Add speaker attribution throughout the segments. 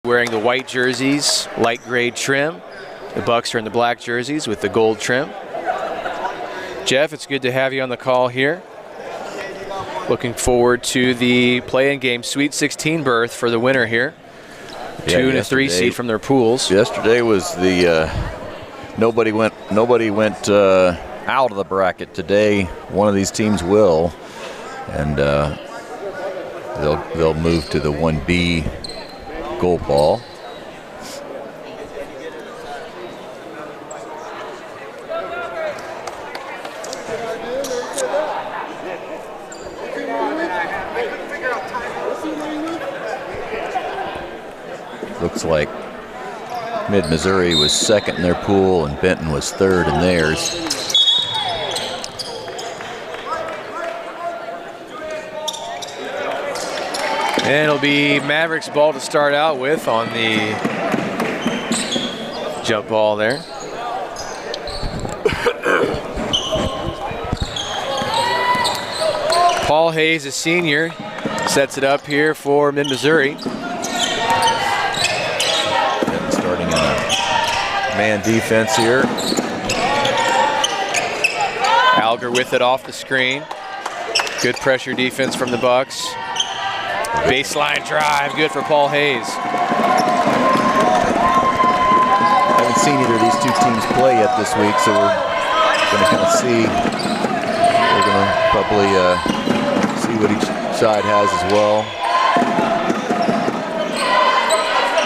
Speaker 1: wearing the white jerseys, light gray trim. The Bucks are in the black jerseys with the gold trim. Jeff, it's good to have you on the call here. Looking forward to the play-in game Sweet 16 berth for the winner here. Yeah, 2 and a 3 seed from their pools.
Speaker 2: Yesterday was the nobody went out of the bracket. Today, one of these teams will, and they'll move to the 1B gold ball. Looks like Mid-Missouri was second in their pool and Benton was third in theirs.
Speaker 1: And it'll be Mavericks ball to start out with on the jump ball there. Paul Hayes, a senior, sets it up here for Mid-Missouri.
Speaker 2: Starting in a man defense here.
Speaker 1: Alger with it off the screen. Good pressure defense from the Bucks. Baseline drive, good for Paul Hayes.
Speaker 2: I haven't seen either of these two teams play yet this week, so we're going to kind of see. We're going to probably see what each side has as well.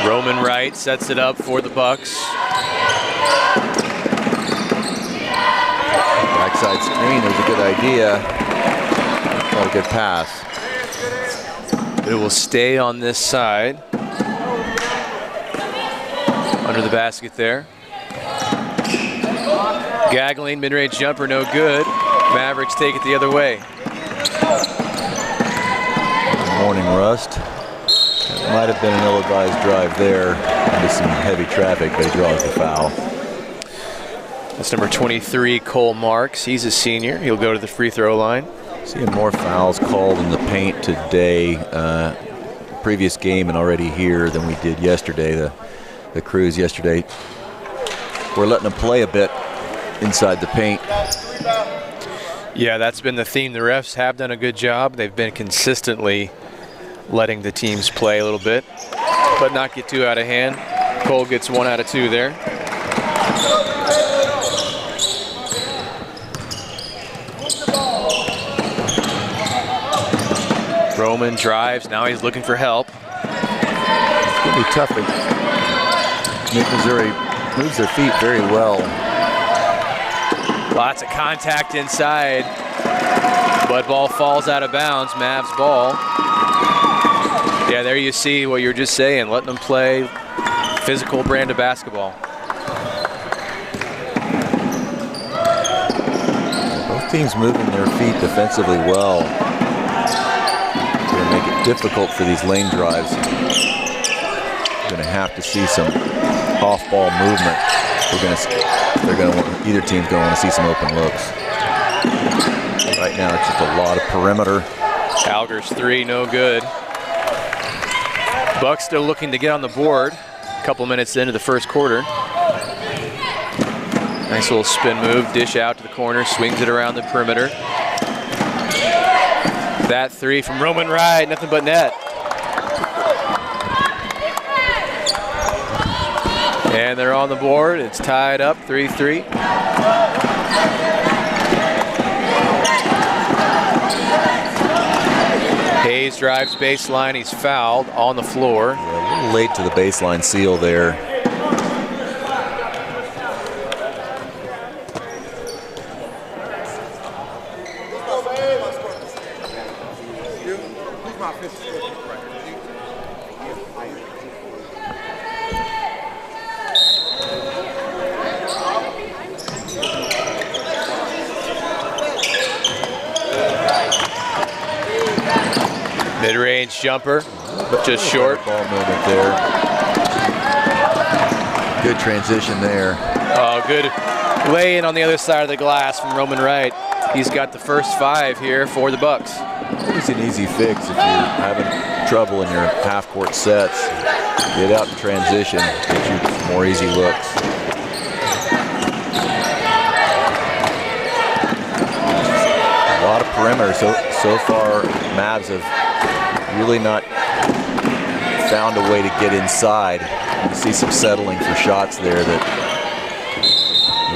Speaker 1: Roman Wright sets it up for the Bucks.
Speaker 2: Backside screen is a good idea. Not a good pass.
Speaker 1: It will stay on this side. Under the basket there. Gagling, mid-range jumper, no good. Mavericks take it the other way.
Speaker 2: Morning rust. It might have been an ill-advised drive there into some heavy traffic, but he draws the foul.
Speaker 1: That's number 23, Cole Marks. He's a senior. He'll go to the free throw line.
Speaker 2: Seeing more fouls called in the paint today, previous game and already here than we did yesterday. The Crews yesterday, we're letting them play a bit inside the paint.
Speaker 1: Yeah, that's been the theme. The refs have done a good job. They've been consistently letting the teams play a little bit, but not get too out of hand. Cole gets 1 out of 2 there. Roman drives, now he's looking for help.
Speaker 2: It's going to be tough. Mid-Missouri moves their feet very well.
Speaker 1: Lots of contact inside, but ball falls out of bounds. Mavs ball. Yeah, there you see what you're just saying, letting them play physical brand of basketball.
Speaker 2: Both teams moving their feet defensively well. Going to make it difficult for these lane drives. Going to have to see some off-ball movement. Either team's going to want to see some open looks. Right now, it's just a lot of perimeter.
Speaker 1: Alger's 3, no good. Bucks still looking to get on the board. A couple minutes into the first quarter. Nice little spin move, dish out to the corner, swings it around the perimeter. That 3 from Roman Wright, nothing but net. And they're on the board. It's tied up, 3-3. Hayes drives baseline. He's fouled on the floor.
Speaker 2: Yeah, a little late to the baseline seal there.
Speaker 1: Mid-range jumper, just short.
Speaker 2: Ball movement there. Good transition there.
Speaker 1: Oh, good lay-in on the other side of the glass from Roman Wright. He's got the first 5 here for the Bucks.
Speaker 2: It's an easy fix if you're having trouble in your half-court sets. Get out in transition, get you some more easy looks. A lot of perimeter. So far, Mavs have really not found a way to get inside. You see some settling for shots there that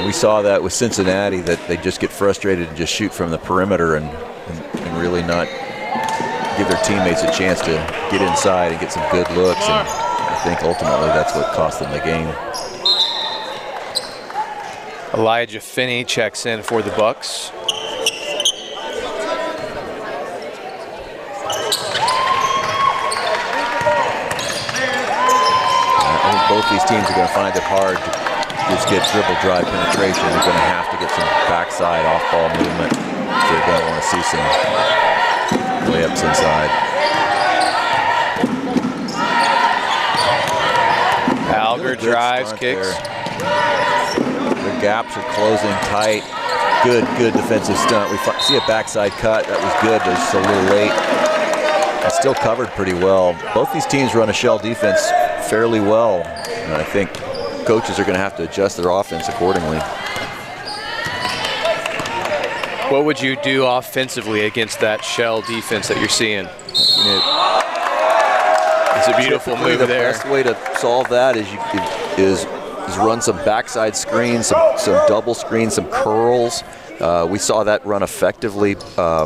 Speaker 2: we saw that with Cincinnati, that they just get frustrated and just shoot from the perimeter and really not give their teammates a chance to get inside and get some good looks. And I think ultimately that's what cost them the game.
Speaker 1: Elijah Finney checks in for the Bucks.
Speaker 2: I think both these teams are going to find it hard to just get dribble drive penetration. They're going to have to get some backside off-ball movement. They're going to want to see some layups inside.
Speaker 1: Alger drives, kicks.
Speaker 2: The gaps are closing tight. Good defensive stunt. We see a backside cut. That was good, but it's a little late. It's still covered pretty well. Both these teams run a shell defense fairly well, and I think coaches are going to have to adjust their offense accordingly.
Speaker 1: What would you do offensively against that shell defense that you're seeing? It's a beautiful move there.
Speaker 2: The best way to solve that is run some backside screens, some double screens, some curls. We saw that run effectively by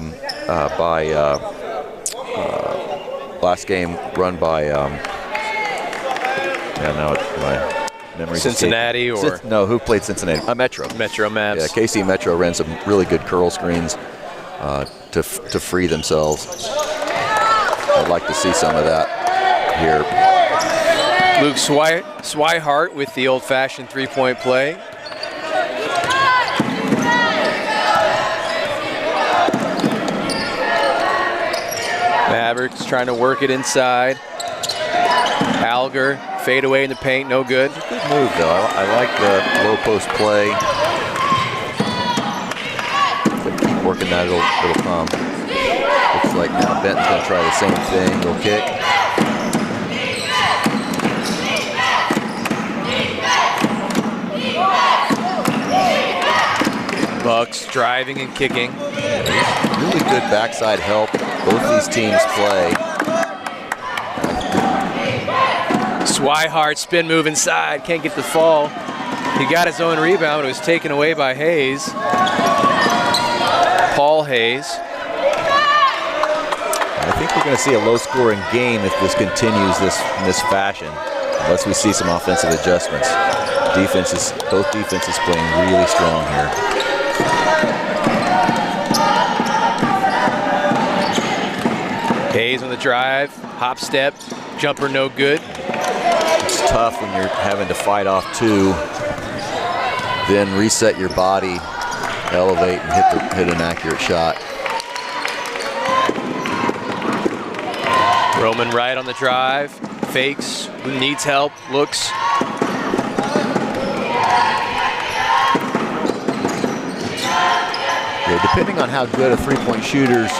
Speaker 2: last game run by my memory's
Speaker 1: Cincinnati
Speaker 2: escaping. No, who played Cincinnati? Metro.
Speaker 1: Metro Mavs.
Speaker 2: Yeah, KC Metro ran some really good curl screens to free themselves. I'd like to see some of that here.
Speaker 1: Luke Swihart with the old-fashioned three-point play. Mavericks trying to work it inside. Alger, fade away in the paint, no good.
Speaker 2: Good move, though. I like the low post play. But keep working that, it'll come. Looks like now Benton's going to try the same thing. He'll kick.
Speaker 1: Bucks driving and kicking.
Speaker 2: Really good backside help. Both these teams play.
Speaker 1: Swihart spin move inside, can't get the fall. He got his own rebound, it was taken away by Hayes. Paul Hayes.
Speaker 2: I think we're going to see a low-scoring game if this continues in this fashion, unless we see some offensive adjustments. Both defenses playing really strong here.
Speaker 1: Hayes on the drive, hop step, jumper no good.
Speaker 2: It's tough when you're having to fight off two, then reset your body, elevate, and hit an accurate shot.
Speaker 1: Roman Wright on the drive, fakes, needs help, looks.
Speaker 2: Yeah, depending on how good of three-point shooters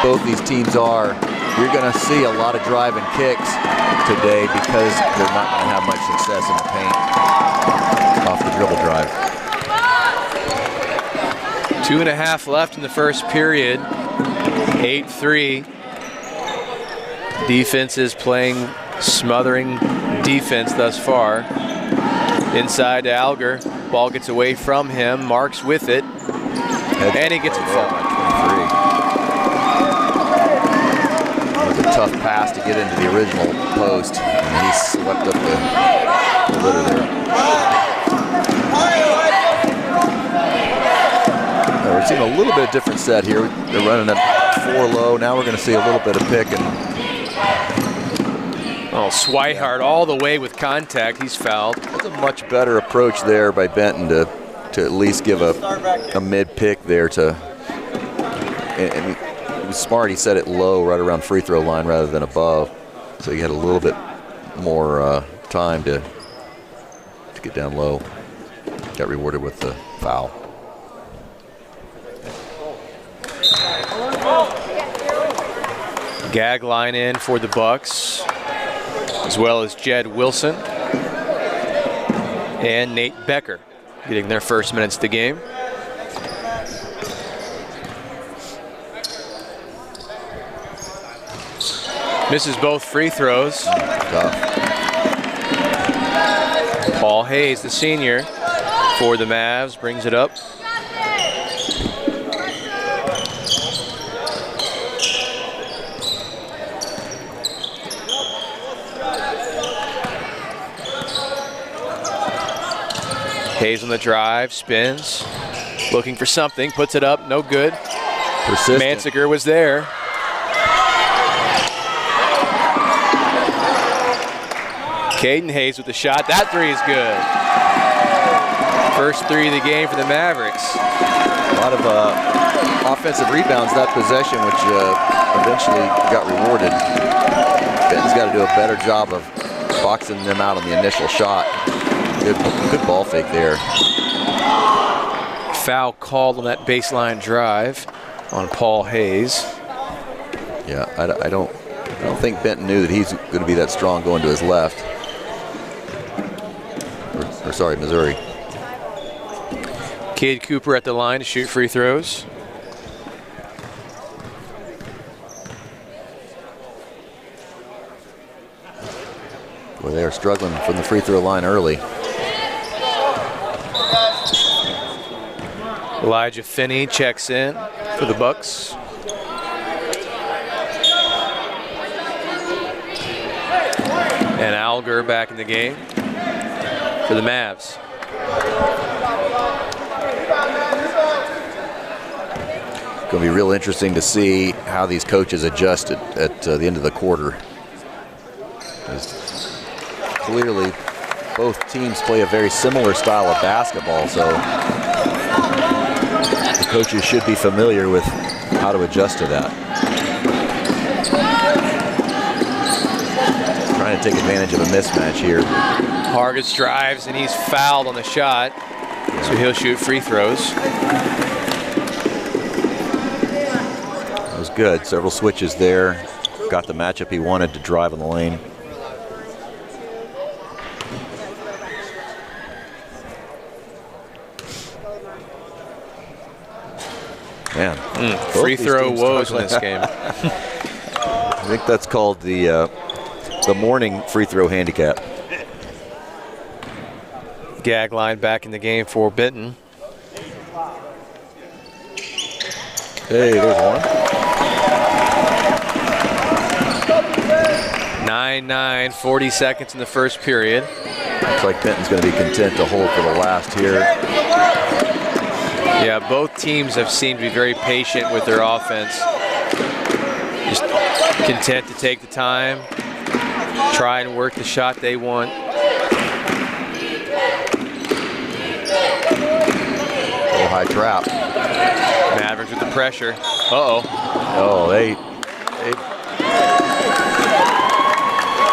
Speaker 2: both these teams are, you're going to see a lot of drive and kicks today because they're not going to have much success in the paint off the dribble drive.
Speaker 1: 2.5 left in the first period. 8-3. Defense is playing smothering defense thus far. Inside to Alger. Ball gets away from him. Marks with it. And he gets a foul.
Speaker 2: A tough pass to get into the original post, and he swept up the litter there. Now we're seeing a little bit of different set here. They're running at 4 low. Now we're going to see a little bit of pick.
Speaker 1: Swihart all the way with contact. He's fouled.
Speaker 2: That's a much better approach there by Benton to at least give a mid pick there to. And he was smart. He set it low, right around free throw line, rather than above, so he had a little bit more time to get down low. Got rewarded with the foul.
Speaker 1: Gag line in for the Bucks. as well as Jed Wilson and Nate Becker getting their first minutes of the game. Misses both free throws.
Speaker 2: Tough.
Speaker 1: Paul Hayes, the senior, for the Mavs, brings it up. Hayes on the drive, spins, looking for something, puts it up, no good.
Speaker 2: Persistent.
Speaker 1: Mansiger was there. Caden Hayes with the shot. That three is good. First three of the game for the Mavericks.
Speaker 2: A lot of offensive rebounds that possession, which eventually got rewarded. Benton's got to do a better job of boxing them out on the initial shot. Good ball fake there.
Speaker 1: Foul called on that baseline drive on Paul Hayes.
Speaker 2: Yeah, I don't think Benton knew that he's going to be that strong going to his left. Or sorry, Missouri.
Speaker 1: Cade Cooper at the line to shoot free throws.
Speaker 2: Boy, they are struggling from the free throw line early.
Speaker 1: Elijah Finney checks in for the Bucks. And Alger back in the game for the Mavs.
Speaker 2: It's going to be real interesting to see how these coaches adjust at the end of the quarter. Clearly, both teams play a very similar style of basketball, so the coaches should be familiar with how to adjust to that. Trying to take advantage of a mismatch here.
Speaker 1: Hargis drives and he's fouled on the shot, so he'll shoot free throws.
Speaker 2: That was good. Several switches there. Got the matchup he wanted to drive in the lane. Man,
Speaker 1: free throw woes in this game.
Speaker 2: I think that's called the morning free throw handicap.
Speaker 1: Gag line back in the game for Benton.
Speaker 2: Hey, there's one.
Speaker 1: 9-9, 40 seconds in the first period.
Speaker 2: Looks like Benton's going to be content to hold for the last here.
Speaker 1: Yeah, both teams have seemed to be very patient with their offense. Just content to take the time, try and work the shot they want.
Speaker 2: Little high trap.
Speaker 1: Mavericks with the pressure. Uh-oh.
Speaker 2: Oh, they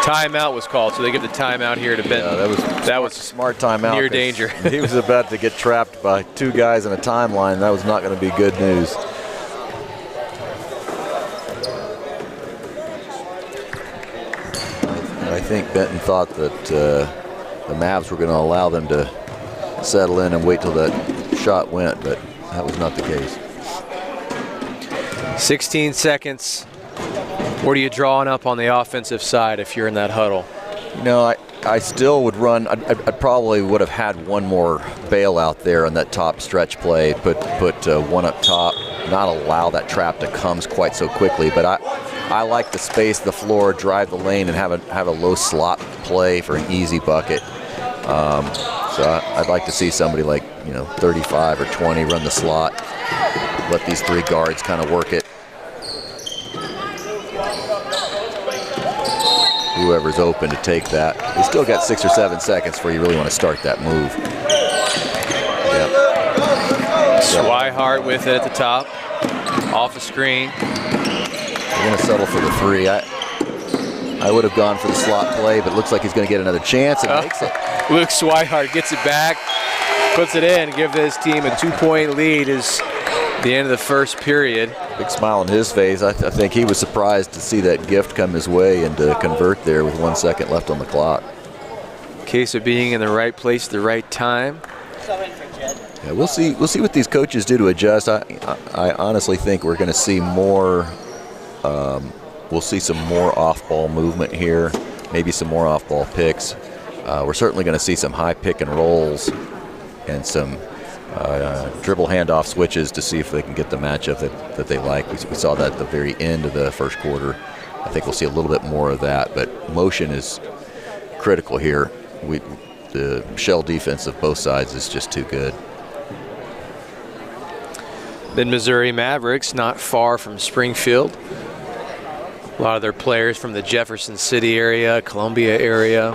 Speaker 1: Timeout was called, so they give the timeout here to Benton.
Speaker 2: Yeah, that was a smart timeout.
Speaker 1: Near danger.
Speaker 2: He was about to get trapped by two guys in a timeline. That was not going to be good news. I think Benton thought that the Mavs were going to allow them to settle in and wait till that shot went, but that was not the case.
Speaker 1: 16 seconds. What are you drawing up on the offensive side if you're in that huddle?
Speaker 2: You know, I still would run. I probably would have had one more bailout there on that top stretch play. Put one up top, not allow that trap to come quite so quickly. But I like to space the floor, drive the lane, and have a low slot play for an easy bucket. So I'd like to see somebody like 35 or 20 run the slot. Let these three guards kind of work it. Whoever's open to take that. You still got 6 or 7 seconds before you really want to start that move. Yep.
Speaker 1: Swihart with it at the top. Off the screen.
Speaker 2: They're going to settle for the three. I would have gone for the slot play, but it looks like he's going to get another chance and makes it.
Speaker 1: Luke Swihart gets it back, puts it in, give his team a 2-point lead as The end of the first period.
Speaker 2: Big smile on his face. I think he was surprised to see that gift come his way and to convert there with 1 second left on the clock.
Speaker 1: Case of being in the right place at the right time.
Speaker 2: Yeah, we'll see what these coaches do to adjust. I honestly think we're going to see more. We'll see some more off-ball movement here, maybe some more off-ball picks. We're certainly going to see some high pick and rolls and some dribble handoff switches to see if they can get the matchup that they like. We saw that at the very end of the first quarter. I think we'll see a little bit more of that, but motion is critical here. The shell defense of both sides is just too good.
Speaker 1: The Missouri Mavericks, not far from Springfield. A lot of their players from the Jefferson City area, Columbia area.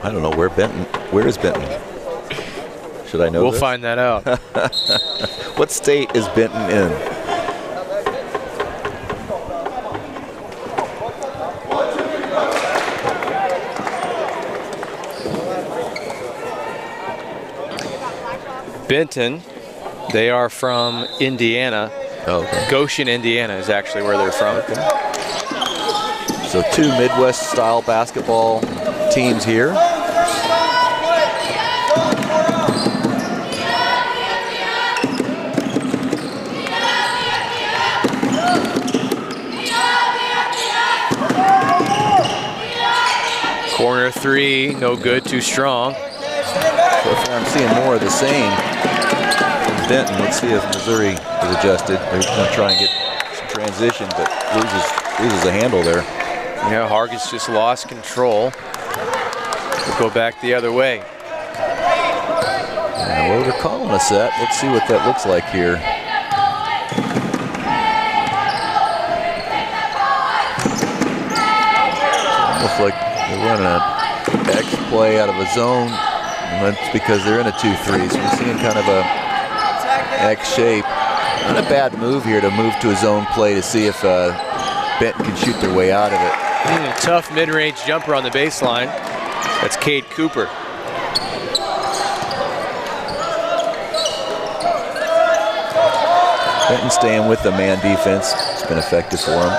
Speaker 2: I don't know where is Benton? Should I know
Speaker 1: We'll
Speaker 2: this?
Speaker 1: find that out.
Speaker 2: What state is Benton in?
Speaker 1: Benton, they are from Indiana.
Speaker 2: Oh, okay.
Speaker 1: Goshen, Indiana is actually where they're from.
Speaker 2: So 2 Midwest-style basketball teams here.
Speaker 1: Corner 3, no good, too strong.
Speaker 2: So I'm seeing more of the same from Benton. Let's see if Missouri is adjusted. They're going to try and get some transition, but loses the handle there.
Speaker 1: Yeah, Hargis just lost control. We'll go back the other way.
Speaker 2: Well, they're calling a set. Let's see what that looks like here. Almost like they're running an X play out of a zone, and that's because they're in a 2-3. So we're seeing kind of a X shape. Not a bad move here to move to a zone play to see if Benton can shoot their way out of it.
Speaker 1: Tough mid-range jumper on the baseline. That's Cade Cooper.
Speaker 2: Benton staying with the man defense. It's been effective for him.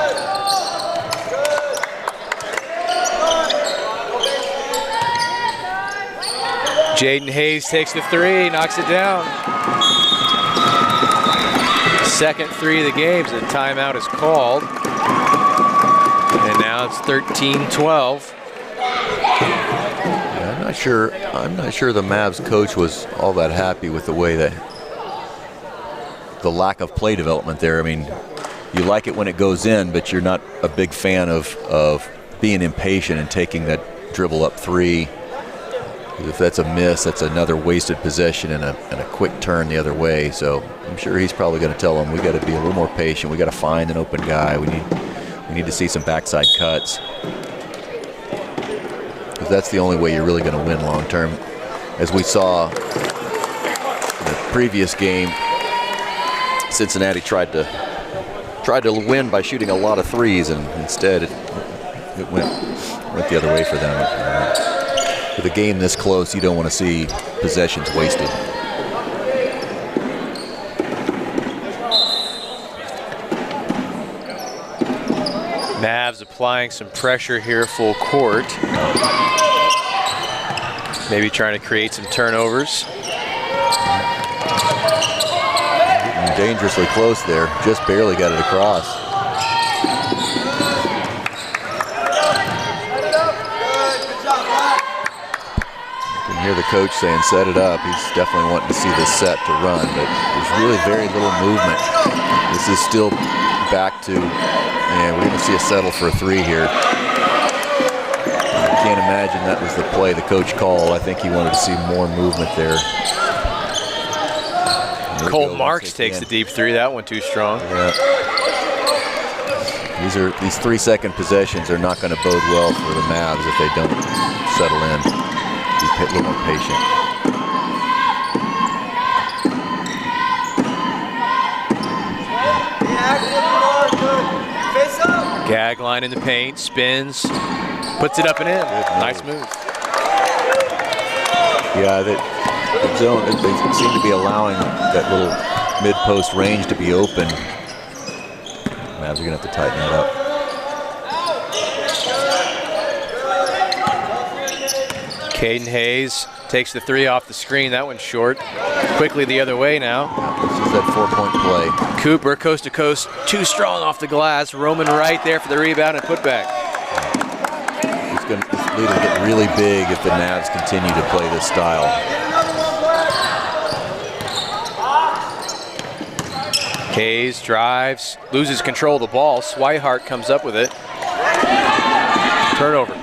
Speaker 1: Jaden Hayes takes the 3, knocks it down. Second 3 of the game, so the timeout is called. And now it's 13-12.
Speaker 2: Yeah, I'm not sure the Mavs coach was all that happy with the way that the lack of play development there. I mean, you like it when it goes in, but you're not a big fan of being impatient and taking that dribble up 3. If that's a miss, that's another wasted possession and a quick turn the other way. So I'm sure he's probably going to tell them, we got to be a little more patient. We got to find an open guy. We need to see some backside cuts, because that's the only way you're really going to win long term. As we saw in the previous game, Cincinnati tried to win by shooting a lot of 3s, and instead it went the other way for them. With a game this close, you don't want to see possessions wasted.
Speaker 1: Mavs applying some pressure here full court. Maybe trying to create some turnovers.
Speaker 2: Getting dangerously close there. Just barely got it across. You can hear the coach saying, set it up. He's definitely wanting to see this set to run, but there's really very little movement. This is still back to, we're going to see a settle for a 3 here. I can't imagine that was the play the coach called. I think he wanted to see more movement there.
Speaker 1: Cole Marks takes the deep 3. That one too strong.
Speaker 2: Yeah. These 3-second possessions are not going to bode well for the Mavs if they don't settle in. Be a little more patient.
Speaker 1: Gag line in the paint, spins, puts it up and in. Nice move.
Speaker 2: Yeah, The zone, they seem to be allowing that little mid-post range to be open. Mavs are going to have to tighten that up.
Speaker 1: Caden Hayes takes the 3 off the screen. That one's short. Quickly the other way now.
Speaker 2: This is that 4-point play.
Speaker 1: Cooper, coast to coast, too strong off the glass. Roman right there for the rebound and putback.
Speaker 2: This lead will get really big if the Mavs continue to play this style.
Speaker 1: Hayes drives, loses control of the ball. Swihart comes up with it. Turnover.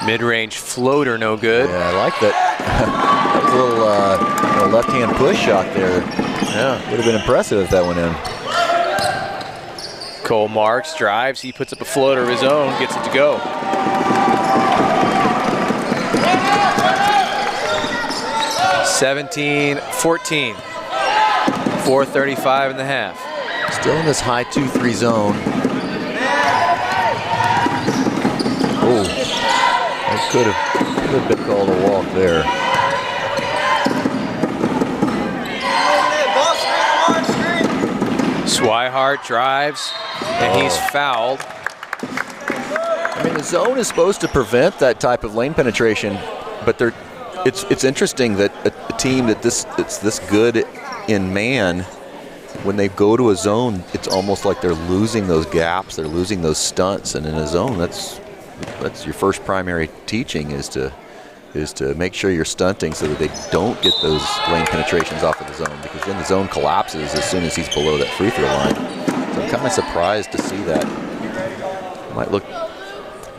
Speaker 1: Mid-range floater, no good.
Speaker 2: Yeah, I like that. That was a little left-hand push shot there. Yeah, would have been impressive if that went in.
Speaker 1: Cole Marks drives, he puts up a floater of his own, gets it to go. (17-14). 4:35 in the half.
Speaker 2: Still in this high 2-3 zone. Oh, that could have been called a walk there.
Speaker 1: Swihart drives, and he's fouled.
Speaker 2: I mean, the zone is supposed to prevent that type of lane penetration, but it's interesting that a team that's this good in man, when they go to a zone, it's almost like they're losing those gaps, they're losing those stunts, and in a zone, that's your first primary teaching is to make sure you're stunting so that they don't get those lane penetrations off of the zone, because then the zone collapses as soon as he's below that free throw line. So I'm kind of surprised to see that.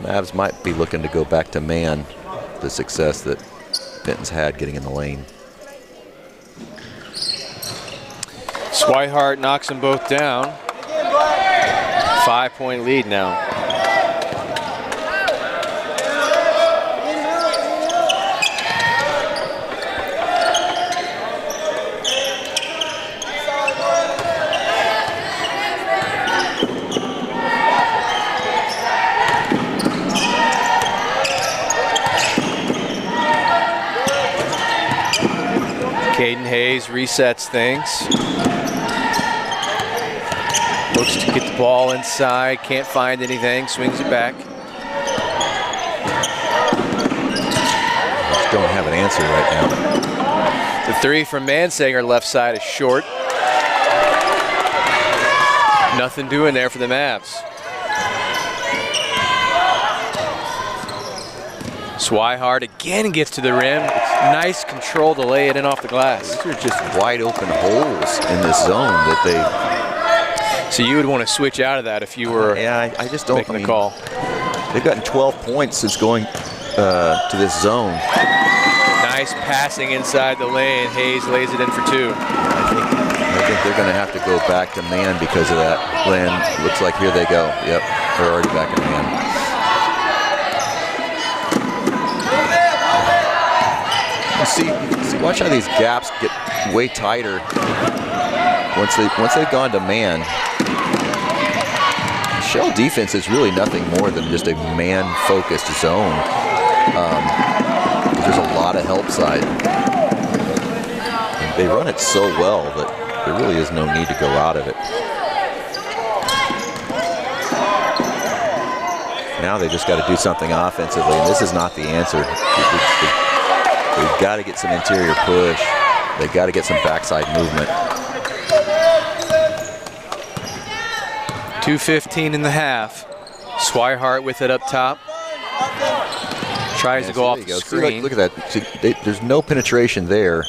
Speaker 2: Mavs might be looking to go back to man, the success that Benton's had getting in the lane.
Speaker 1: Swihart knocks them both down. 5-point lead now. Caden Hayes resets things. Looks to get the ball inside, can't find anything, swings it back.
Speaker 2: Just don't have an answer right now.
Speaker 1: The 3 from Mansanger left side is short. Nothing doing there for the Mavs. Swihart again gets to the rim. Nice control to lay it in off the glass.
Speaker 2: These are just wide open holes in this zone that they...
Speaker 1: So you would want to switch out of that if you were
Speaker 2: I just don't
Speaker 1: making the call.
Speaker 2: They've gotten 12 points since going to this zone.
Speaker 1: Nice passing inside the lane. Hayes lays it in for 2.
Speaker 2: I think they're going to have to go back to man because of that. Glenn, looks like here they go. Yep, they're already back in man. See, watch how these gaps get way tighter once they've gone to man. Shell defense is really nothing more than just a man-focused zone. There's a lot of help side. And they run it so well that there really is no need to go out of it. Now they just got to do something offensively, and this is not the answer. They've got to get some interior push. They've got to get some backside movement.
Speaker 1: 2:15 in the half. Swihart with it up top. Tries to go off the screen.
Speaker 2: Look at that. There's no penetration there.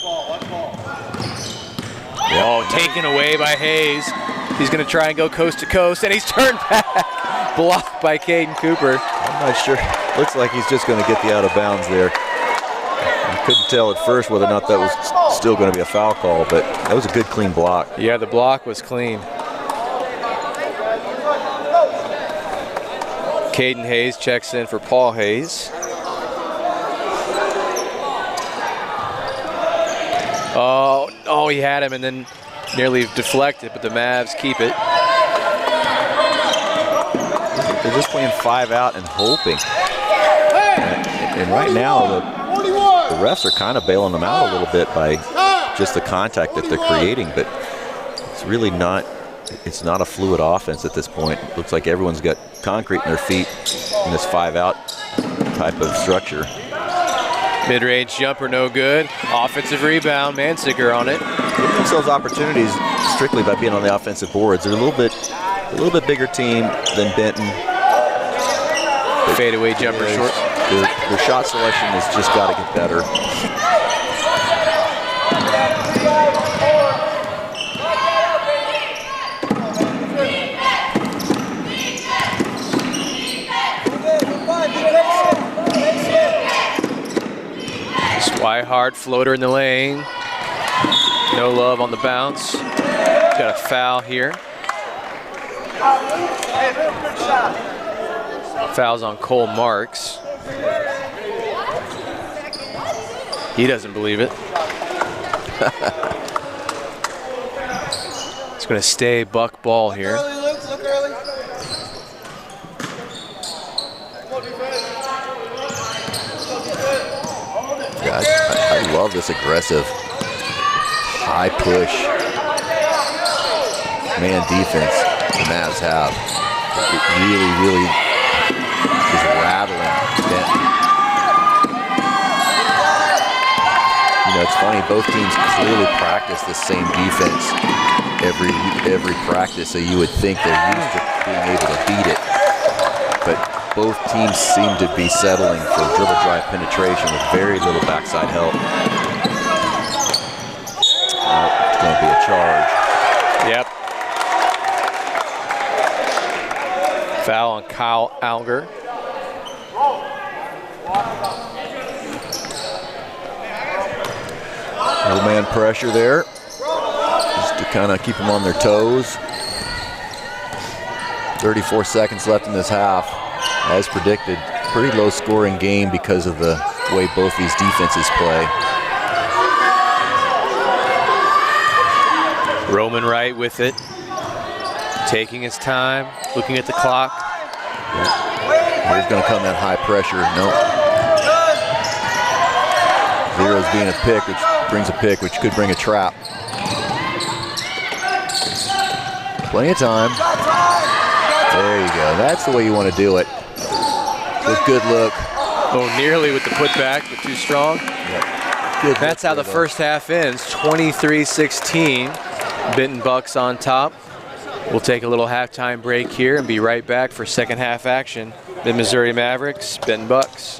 Speaker 1: Oh, taken away by Hayes. He's going to try and go coast to coast, and he's turned back. Blocked by Caden Cooper.
Speaker 2: I'm not sure. Looks like he's just going to get the out of bounds there. I couldn't tell at first whether or not that was still going to be a foul call, but that was a good, clean block.
Speaker 1: Yeah, the block was clean. Caden Hayes checks in for Paul Hayes. Oh, he had him and then nearly deflected, but the Mavs keep it.
Speaker 2: They're just playing 5 out and hoping. And right now, refs are kind of bailing them out a little bit by just the contact that they're creating, but it's really not, it's not a fluid offense at this point. It looks like everyone's got concrete in their feet in this 5-out type of structure.
Speaker 1: Mid-range jumper, no good. Offensive rebound, Mansicker on it.
Speaker 2: Give themselves opportunities strictly by being on the offensive boards. They're a little bit bigger team than Benton.
Speaker 1: Fadeaway jumper short.
Speaker 2: Their shot selection has just got to get better.
Speaker 1: Swihart floater in the lane. No love on the bounce. Got a foul here. Foul's on Cole Marks. He doesn't believe it. It's going to stay Buck ball here.
Speaker 2: Yeah, I love this aggressive high push man defense the Mavs have. It really is rattling Benton. You know, it's funny, both teams clearly practice the same defense every practice, so you would think they're used to being able to beat it. But both teams seem to be settling for dribble drive penetration with very little backside help. It's going to be a charge.
Speaker 1: Yep. Foul on Kyle Alger.
Speaker 2: Little man pressure there, just to kind of keep them on their toes. 34 seconds left in this half. As predicted, pretty low scoring game because of the way both these defenses play.
Speaker 1: Roman Wright with it. Taking his time, looking at the clock.
Speaker 2: Yeah. Here's going to come that high pressure. No. Zero's being a pick, which brings a pick, which could bring a trap. Plenty of time. There you go. That's the way you want to do it. Good look.
Speaker 1: Oh, nearly with the putback, but too strong.
Speaker 2: Good.
Speaker 1: That's how the first half ends, 23-16. Benton Bucks on top. We'll take a little halftime break here and be right back for second half action. The Missouri Mavericks, Benton Bucks.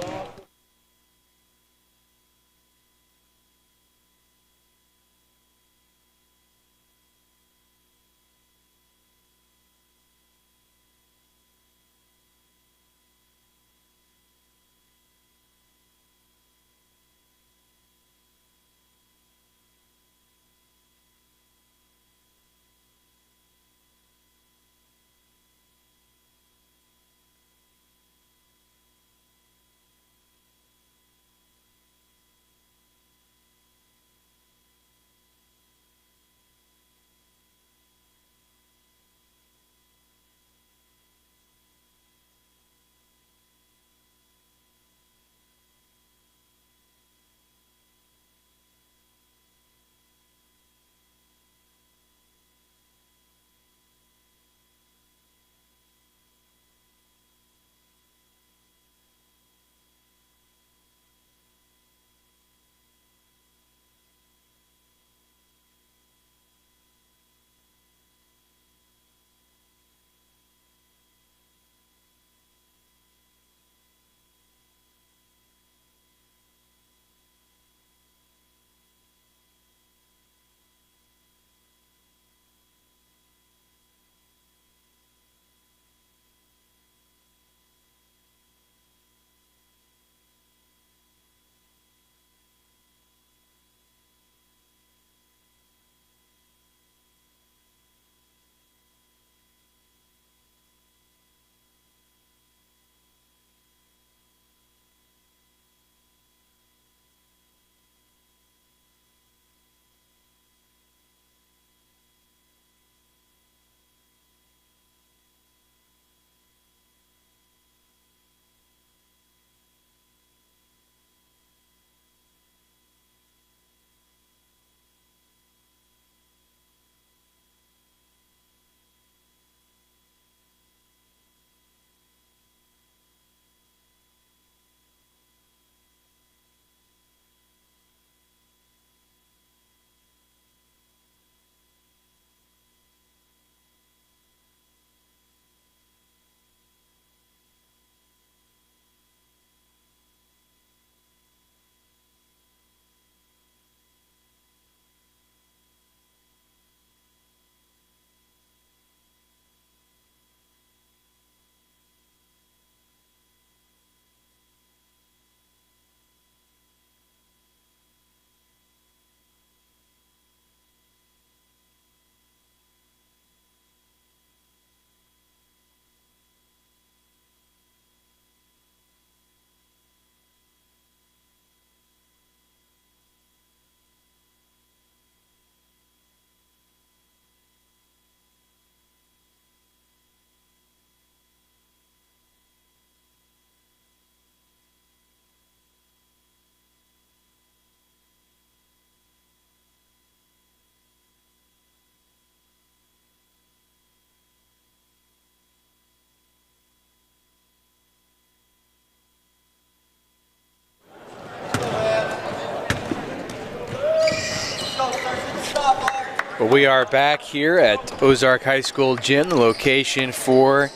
Speaker 1: Well, we are back here at Ozark High School Gym, the location for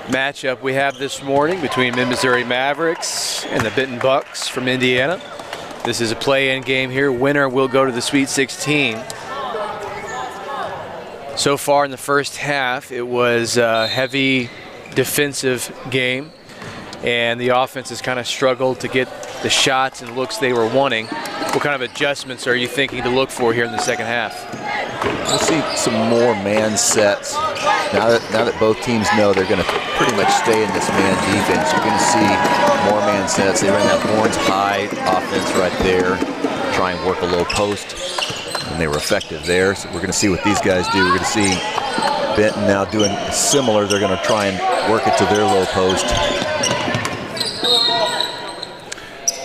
Speaker 1: matchup we have this morning between Mid-Missouri Mavericks and the Benton Bucks from Indiana. This is a play-in game here. Winner will go to the Sweet 16. So far in the first half, it was a heavy defensive game, and the offense has kind of struggled to get the shots and looks they were wanting. What kind of adjustments are you thinking to look for here in the second half?
Speaker 2: We'll see some more man sets. Now that both teams know they're going to pretty much stay in this man defense, you're going to see more man sets. They ran that horns high offense right there, try and work a low post, and they were effective there. So we're going to see what these guys do. We're going to see Benton now doing similar. They're going to try and work it to their low post.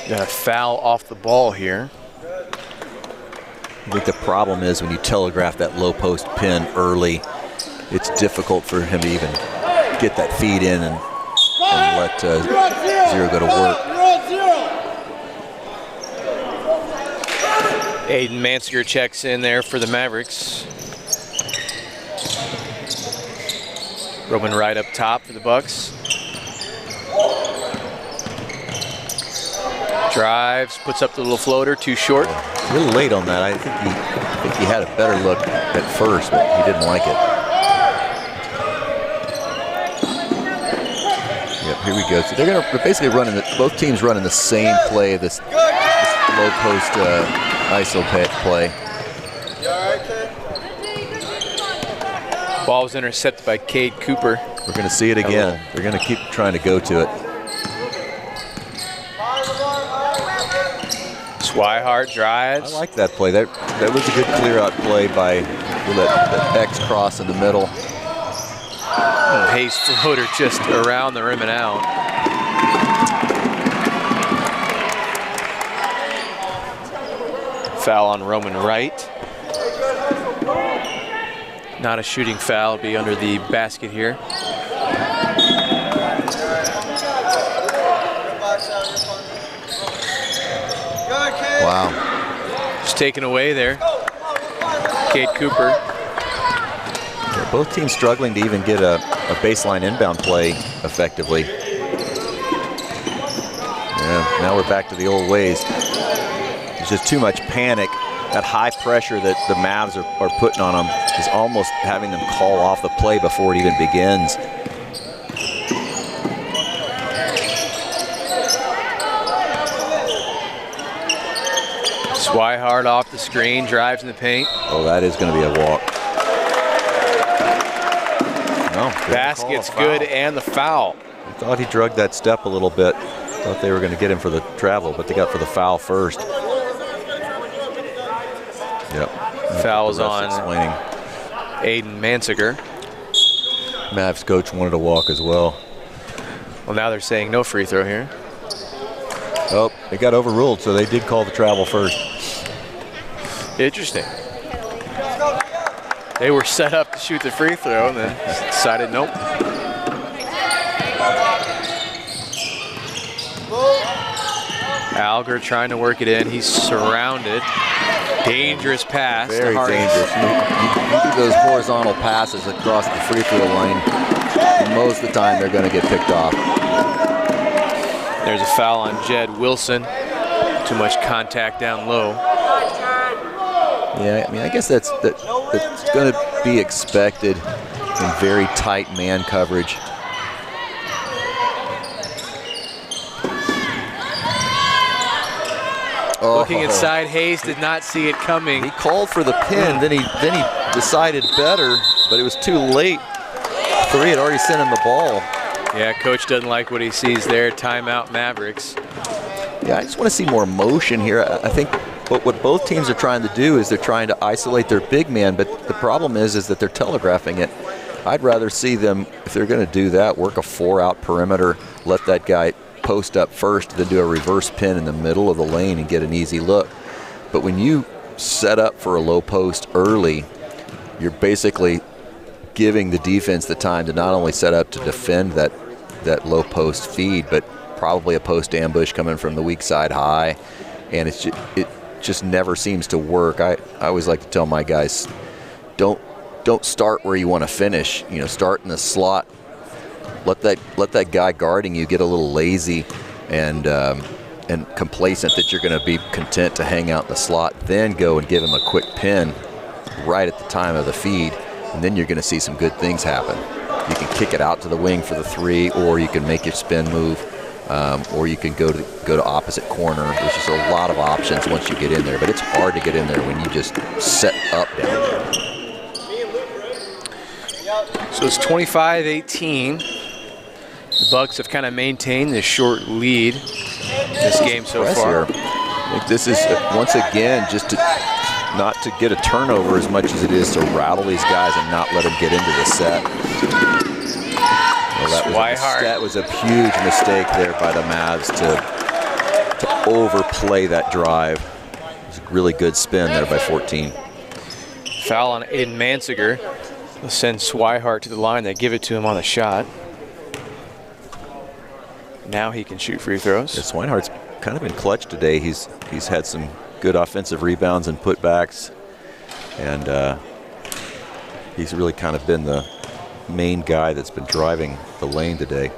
Speaker 1: Got a foul off the ball here.
Speaker 2: I think the problem is when you telegraph that low post pin early, it's difficult for him to even get that feed in and let Zero go to work.
Speaker 1: Aiden Mansiger checks in there for the Mavericks. Roman right up top for the Bucks. Drives, puts up the little floater, too short.
Speaker 2: A little late on that. I think he had a better look at first, but he didn't like it. Yep, here we go. So they're basically running both teams running the same play. This low post ISO play.
Speaker 1: Ball was intercepted by Cade Cooper.
Speaker 2: We're going to see it again. They're going to keep trying to go to it.
Speaker 1: Swihart drives.
Speaker 2: I like that play. That was a good clear-out play by that X cross in the middle.
Speaker 1: Hayes floater just around the rim and out. Foul on Roman Wright. Not a shooting foul, be under the basket here.
Speaker 2: Wow.
Speaker 1: Just taken away there. Cade Cooper.
Speaker 2: Yeah, both teams struggling to even get a baseline inbound play effectively. Yeah, now we're back to the old ways. There's just too much panic. That high pressure that the Mavs are putting on them is almost having them call off the play before it even begins.
Speaker 1: Swihart off the screen, drives in the paint.
Speaker 2: Oh, that is going to be a walk. No,
Speaker 1: basket's good and the foul.
Speaker 2: I thought he drugged that step a little bit. Thought they were going to get him for the travel, but they got for the foul first. Yep.
Speaker 1: Fouls on Aiden Mansiger.
Speaker 2: Mavs coach wanted a walk as well.
Speaker 1: Well, now they're saying no free throw here.
Speaker 2: Oh, it got overruled, so they did call the travel first.
Speaker 1: Interesting. They were set up to shoot the free throw and then decided nope. Alger trying to work it in. He's surrounded. Dangerous pass.
Speaker 2: Very dangerous. You do those horizontal passes across the free throw line, most of the time they're going to get picked off.
Speaker 1: There's a foul on Jed Wilson. Too much contact down low.
Speaker 2: Yeah, I mean, I guess that's going to be expected in very tight man coverage.
Speaker 1: Looking inside, Hayes did not see it coming.
Speaker 2: He called for the pin, then he decided better, but it was too late. Three had already sent him the ball.
Speaker 1: Yeah, coach doesn't like what he sees there. Timeout Mavericks.
Speaker 2: Yeah, I just want to see more motion here. I think what both teams are trying to do is they're trying to isolate their big man, but the problem is that they're telegraphing it. I'd rather see them, if they're going to do that, work a 4-out perimeter, let that guy post up first, then do a reverse pin in the middle of the lane and get an easy look. But when you set up for a low post early, you're basically giving the defense the time to not only set up to defend that low post feed, but probably a post ambush coming from the weak side high. And just never seems to work. I always like to tell my guys, don't start where you want to finish. You know, start in the slot. Let that guy guarding you get a little lazy and complacent that you're going to be content to hang out in the slot. Then go and give him a quick pin right at the time of the feed, and then you're going to see some good things happen. You can kick it out to the wing for the 3, or you can make your spin move, or you can go to opposite corner. There's just a lot of options once you get in there, but it's hard to get in there when you just set up down there.
Speaker 1: So it's 25-18. The Bucks have kind of maintained this short lead in this game so far.
Speaker 2: I think this is, once again, just not to get a turnover as much as it is to rattle these guys and not let them get into the set. Well, that was a huge mistake there by the Mavs to overplay that drive. It was a really good spin there by 14.
Speaker 1: Foul on Aiden Mansiger. They'll send Swihart to the line. They give it to him on the shot. Now he can shoot free throws.
Speaker 2: Yeah, Swinehart's kind of been clutch today. He's had some good offensive rebounds and putbacks, and he's really kind of been the main guy that's been driving the lane today.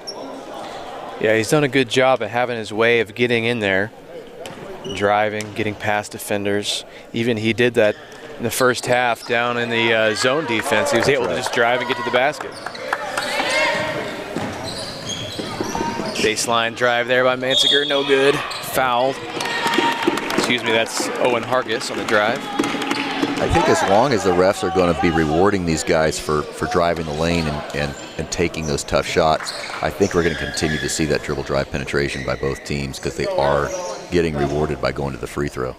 Speaker 1: Yeah, he's done a good job of having his way of getting in there, driving, getting past defenders. Even he did that in the first half down in the zone defense. He was able to just drive and get to the basket. Baseline drive there by Mansiger, no good. Fouled. Excuse me, that's Owen Hargis on the drive.
Speaker 2: I think as long as the refs are going to be rewarding these guys for driving the lane and taking those tough shots, I think we're going to continue to see that dribble drive penetration by both teams, because they are getting rewarded by going to the free throw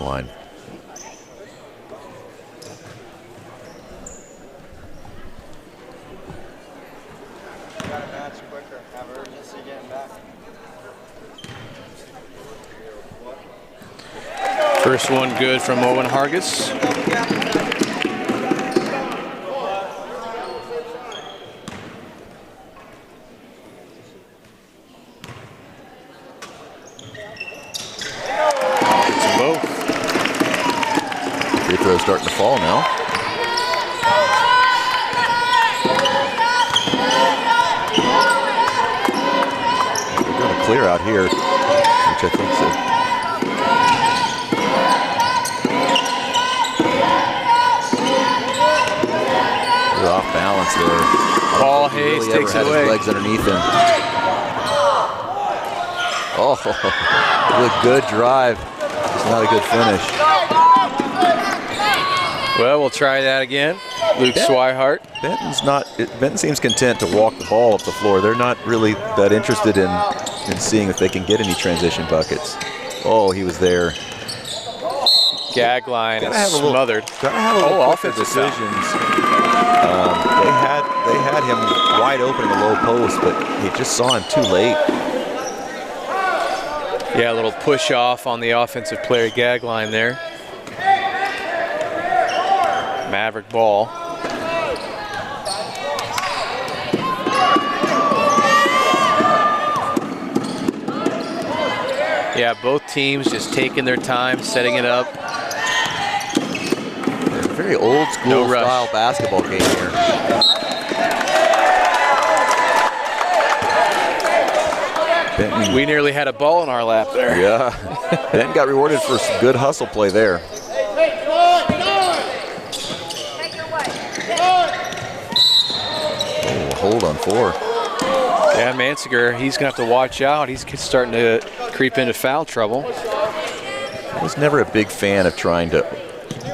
Speaker 2: line.
Speaker 1: First one good from Owen Hargis. It's both.
Speaker 2: Free throw starting to fall now. We're going to clear out here, which I think is off balance there.
Speaker 1: Paul Hayes really takes it away.
Speaker 2: His legs underneath him. Oh, really good drive. It's not a good finish.
Speaker 1: Well, we'll try that again. Luke Swihart.
Speaker 2: Benton seems content to walk the ball up the floor. They're not really that interested in seeing if they can get any transition buckets. Oh, he was there.
Speaker 1: Gag line is smothered.
Speaker 2: Offensive decisions. They had him wide open in the low post, but he just saw him too late.
Speaker 1: Yeah, a little push off on the offensive player gag line there. Maverick ball. Yeah, both teams just taking their time, setting it up.
Speaker 2: Very old school style basketball game here. Benton.
Speaker 1: We nearly had a ball in our lap there.
Speaker 2: Yeah. Benton got rewarded for some good hustle play there. Oh, hold on 4.
Speaker 1: Yeah, Mansiger, he's going to have to watch out. He's starting to creep into foul trouble.
Speaker 2: I was never a big fan of trying to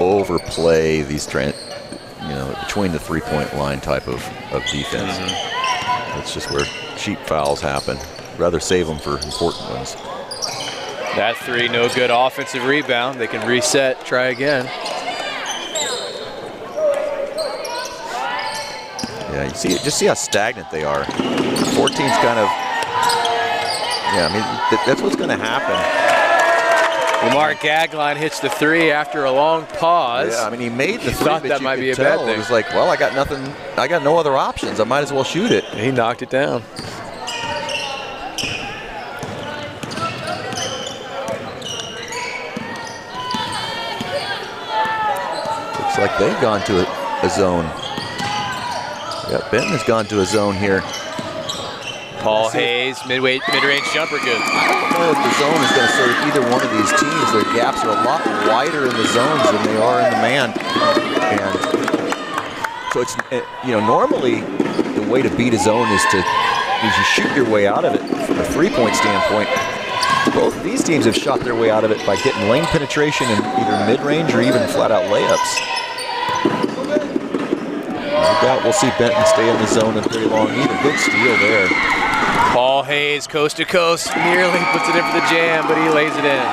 Speaker 2: overplay these, between the three-point line type of defense. That's just where cheap fouls happen. Rather save them for important ones.
Speaker 1: That 3, no good. Offensive rebound. They can reset, try again.
Speaker 2: Yeah, you see how stagnant they are. 14's kind of, that's what's going to happen.
Speaker 1: Lamar Gagline hits the 3 after a long pause.
Speaker 2: Yeah, he made the 3,
Speaker 1: thought that might be a bad thing.
Speaker 2: It was like, well, I got nothing. I got no other options. I might as well shoot it.
Speaker 1: He knocked it down.
Speaker 2: like they've gone to a zone. Yep, Benton has gone to a zone here.
Speaker 1: Paul Hayes, mid-range jumper, good.
Speaker 2: I don't know if the zone is going to serve either one of these teams. Their gaps are a lot wider in the zones than they are in the man. And so it's, normally the way to beat a zone is you shoot your way out of it from a three-point standpoint. Both of these teams have shot their way out of it by getting lane penetration in either mid-range or even flat-out layups. No doubt we'll see Benton stay in the zone very long either. Good steal there.
Speaker 1: Paul Hayes, coast to coast, nearly puts it in for the jam, but he lays it in.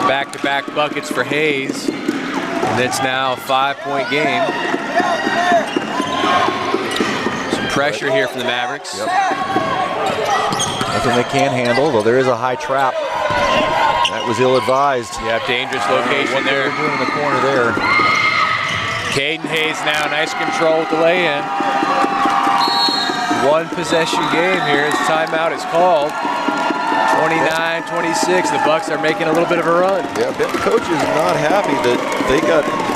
Speaker 1: Back-to-back buckets for Hayes, and it's now a 5-point game. Some pressure here from the Mavericks.
Speaker 2: Yep. Nothing they can't handle, though there is a high trap. That was ill-advised.
Speaker 1: Yeah, dangerous location there.
Speaker 2: Doing in the corner there.
Speaker 1: Caden Hayes now, nice control with the lay-in. One possession game here as timeout is called. 29-26, the Bucks are making a little bit of a run.
Speaker 2: Yeah, Benton coach is not happy that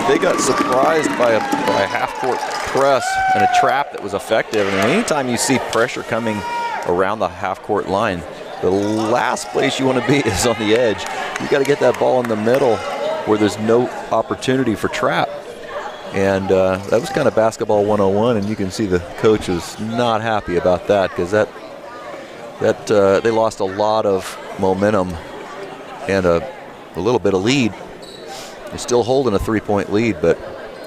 Speaker 2: they got surprised by a half-court press and a trap that was effective. And anytime you see pressure coming around the half-court line, the last place you want to be is on the edge. You got to get that ball in the middle where there's no opportunity for trap. And that was kind of basketball 101, and you can see the coach was not happy about that because they lost a lot of momentum and a little bit of lead. They're still holding a 3-point lead, but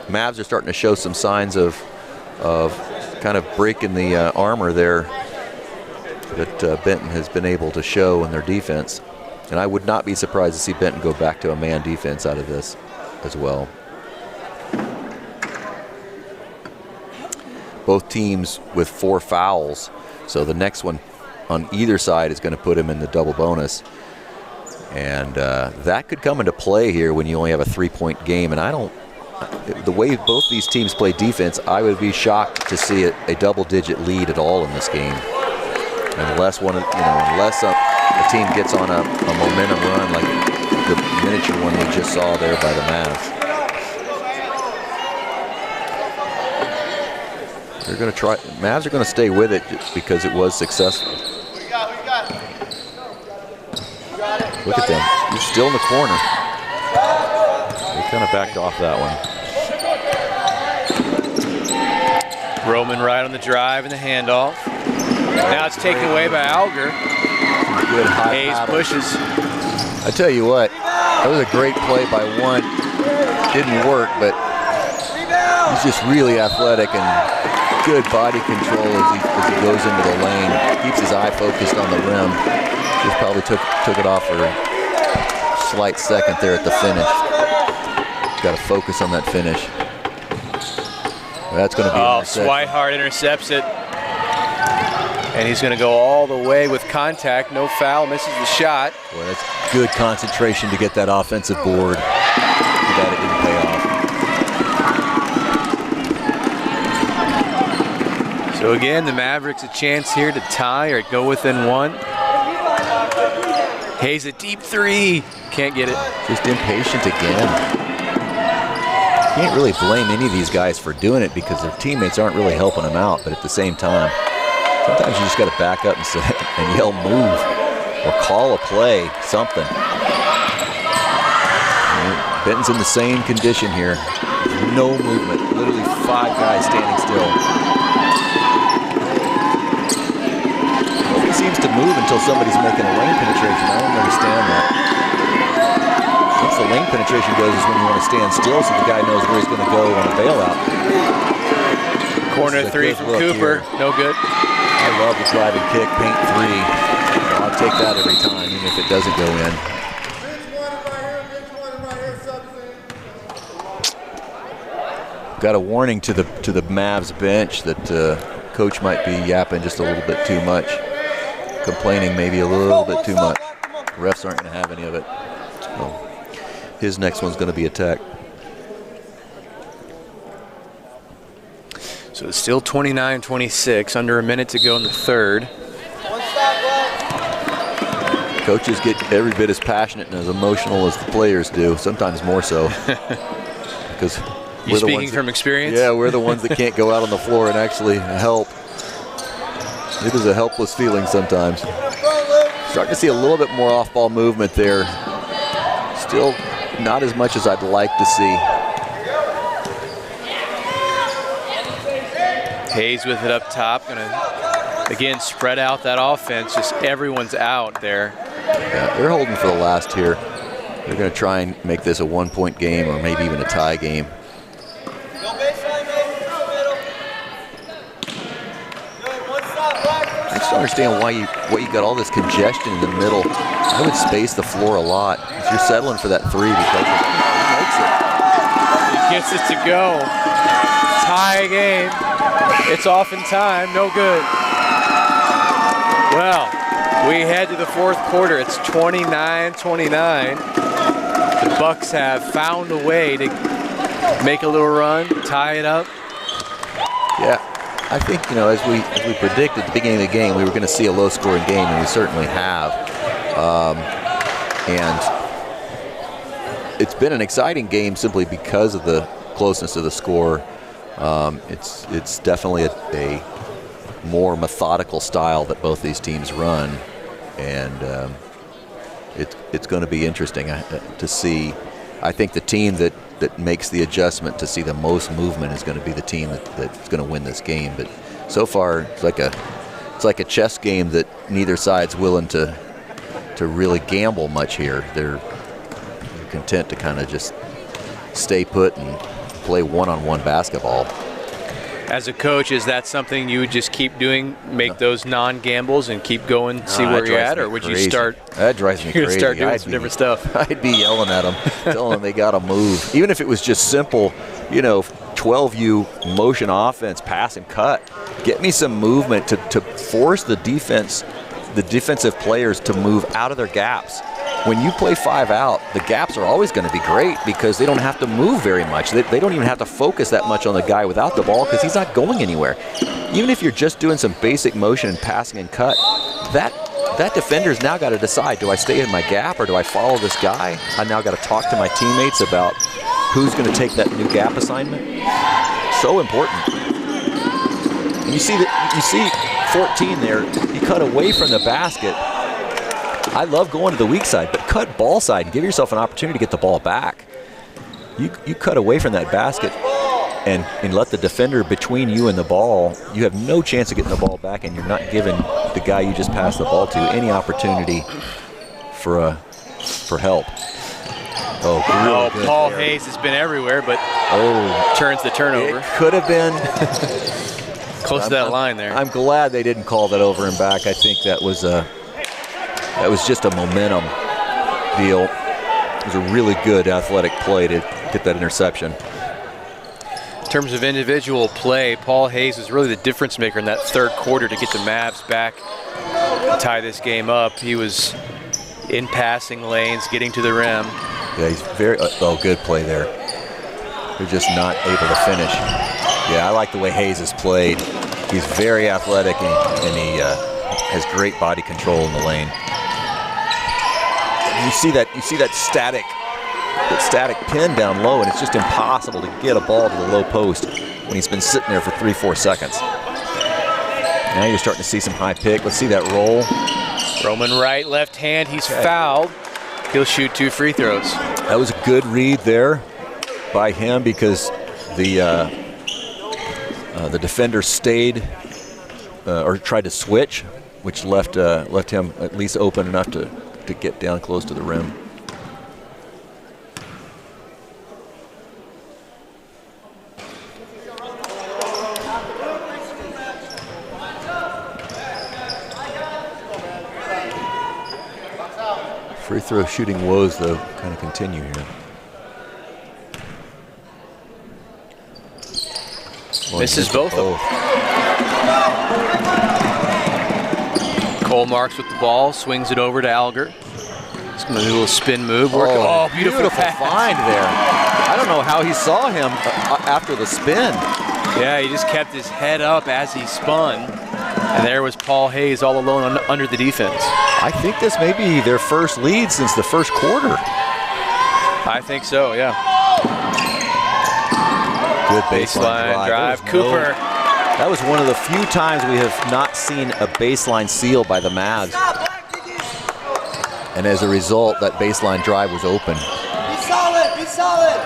Speaker 2: Mavs are starting to show some signs of kind of breaking the armor there that Benton has been able to show in their defense. And I would not be surprised to see Benton go back to a man defense out of this as well. Both teams with 4 fouls, so the next one on either side is going to put him in the double bonus. And that could come into play here when you only have a 3-point game. And the way both these teams play defense, I would be shocked to see a double-digit lead at all in this game, unless a team gets on a momentum run like the miniature one we just saw there by the Mavs. They're going to try. Mavs are going to stay with it just because it was successful. Look at them. He's still in the corner. They kind of backed off that one.
Speaker 1: Roman right on the drive and the handoff. Now it's taken away by Alger.
Speaker 2: Good high
Speaker 1: Hayes
Speaker 2: paddle.
Speaker 1: pushes.
Speaker 2: I tell you what, that was a great play by one. Didn't work, but he's just really athletic and good body control as he goes into the lane. Keeps his eye focused on the rim. Just probably took it off for a slight second there at the finish. Got to focus on that finish. That's going to be an interception.
Speaker 1: Swihart intercepts it. And he's going to go all the way with contact. No foul, misses the shot.
Speaker 2: Boy, that's good concentration to get that offensive board. Too bad it didn't pay off.
Speaker 1: So again, the Mavericks a chance here to tie or go within one. Hayes a deep 3. Can't get it.
Speaker 2: Just impatient again. Can't really blame any of these guys for doing it because their teammates aren't really helping them out, but at the same time, sometimes you just got to back up and say, and yell move or call a play, something. Benton's in the same condition here. No movement. Literally 5 guys standing still. Nobody seems to move until somebody's making a lane penetration. I don't understand that. Once the lane penetration goes is when you want to stand still so the guy knows where he's going to go on a bailout.
Speaker 1: Corner 3 from Cooper. Here. No good.
Speaker 2: I love the drive and kick, paint 3. I'll take that every time, even if it doesn't go in. Got a warning to the Mavs bench that coach might be yapping just a little bit too much, complaining maybe a little bit too much. The refs aren't going to have any of it. So his next one's going to be attacked.
Speaker 1: So it's still 29-26, under a minute to go in the third.
Speaker 2: Coaches get every bit as passionate and as emotional as the players do, sometimes more so. because
Speaker 1: you speaking from experience?
Speaker 2: Yeah, we're the ones that can't go out on the floor and actually help. It is a helpless feeling sometimes. Starting to see a little bit more off-ball movement there. Still not as much as I'd like to see.
Speaker 1: Hayes with it up top, gonna again spread out that offense. Just everyone's out there.
Speaker 2: Yeah, they're holding for the last here. They're gonna try and make this a 1-point game or maybe even a tie game. I just don't understand why you got all this congestion in the middle. I would space the floor a lot if you're settling for that 3 because he makes it.
Speaker 1: He gets it to go. Tie game. It's off in time. No good. Well, we head to the fourth quarter. It's 29-29. The Bucks have found a way to make a little run, tie it up.
Speaker 2: Yeah. I think, as we predicted at the beginning of the game, we were going to see a low-scoring game, and we certainly have. And it's been an exciting game simply because of the closeness of the score. It's definitely a more methodical style that both these teams run, and it's going to be interesting to see. I think the team that makes the adjustment to see the most movement is going to be the team that's going to win this game. But so far, it's like a chess game that neither side's willing to really gamble much here. They're content to kind of just stay put and play one-on-one basketball.
Speaker 1: As a coach, is that something you would just keep doing, make those non-gambles and keep going, see where you're at, or would you start?
Speaker 2: That drives me crazy.
Speaker 1: Start doing some different stuff.
Speaker 2: I'd be yelling at them, telling them they got to move. Even if it was just simple, 12U motion offense, pass and cut. Get me some movement to force the defensive players to move out of their gaps. When you play 5 out, the gaps are always going to be great because they don't have to move very much. They don't even have to focus that much on the guy without the ball because he's not going anywhere. Even if you're just doing some basic motion and passing and cut, that defender's now got to decide, do I stay in my gap or do I follow this guy? I now got to talk to my teammates about who's going to take that new gap assignment. So important. And you see 14 there, he cut away from the basket. I love going to the weak side, but cut ball side and give yourself an opportunity to get the ball back. You cut away from that basket and let the defender between you and the ball. You have no chance of getting the ball back, and you're not giving the guy you just passed the ball to any opportunity for help. Oh, really good
Speaker 1: Paul
Speaker 2: there.
Speaker 1: Hayes has been everywhere, but turns the turnover.
Speaker 2: It could have been
Speaker 1: close to that line there.
Speaker 2: I'm glad they didn't call that over and back. I think that was just a momentum deal. It was a really good athletic play to get that interception.
Speaker 1: In terms of individual play, Paul Hayes was really the difference maker in that third quarter to get the Mavs back and tie this game up. He was in passing lanes, getting to the rim.
Speaker 2: Yeah, he's very, good play there. They're just not able to finish. Yeah, I like the way Hayes has played. He's very athletic and he has great body control in the lane. You see that static pin down low, and it's just impossible to get a ball to the low post when he's been sitting there for 3-4 seconds. Now you're starting to see some high pick. Let's see that roll.
Speaker 1: Roman right, left hand, he's fouled. He'll shoot 2 free throws.
Speaker 2: That was a good read there by him because the defender stayed or tried to switch, which left him at least open enough to get down close to the rim. Free throw shooting woes, though, kind of continue here.
Speaker 1: Misses both of them. Cole Marks with the ball, swings it over to Alger. He's going to do a little spin move.
Speaker 2: Beautiful find there. I don't know how he saw him after the spin.
Speaker 1: Yeah, he just kept his head up as he spun. And there was Paul Hayes all alone under the defense.
Speaker 2: I think this may be their first lead since the first quarter.
Speaker 1: I think so, yeah.
Speaker 2: Good baseline drive.
Speaker 1: Cooper.
Speaker 2: That was one of the few times we have not seen a baseline seal by the Mavs. And as a result, that baseline drive was open.
Speaker 3: Be solid, be solid.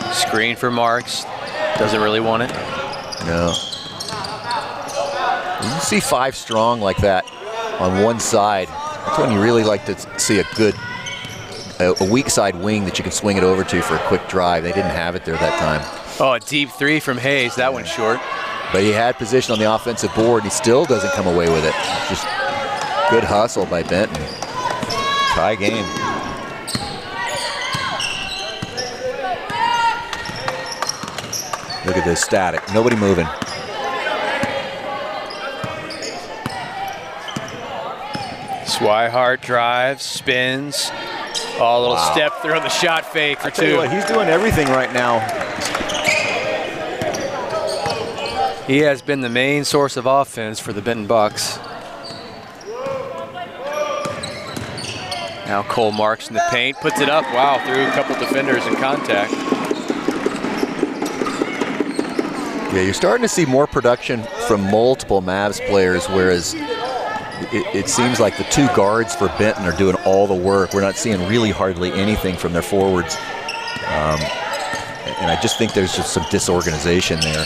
Speaker 3: Good.
Speaker 1: Screen for Marks. Doesn't really want it.
Speaker 2: No. When you see 5 strong like that on one side, that's when you really like to see a weak side wing that you can swing it over to for a quick drive. They didn't have it there that time.
Speaker 1: Oh, a deep 3 from Hayes. That one's short.
Speaker 2: But he had position on the offensive board, and he still doesn't come away with it. Just good hustle by Benton. Tie game. Look at this static. Nobody moving.
Speaker 1: Swihart drives, spins. Oh, a little step through on the shot fake for 2.
Speaker 2: Tell you what, he's doing everything right now.
Speaker 1: He has been the main source of offense for the Benton Bucks. Now Cole Marks in the paint, puts it up. Wow, through a couple defenders in contact.
Speaker 2: Yeah, you're starting to see more production from multiple Mavs players, whereas it seems like the 2 guards for Benton are doing all the work. We're not seeing really hardly anything from their forwards. And I just think there's just some disorganization there.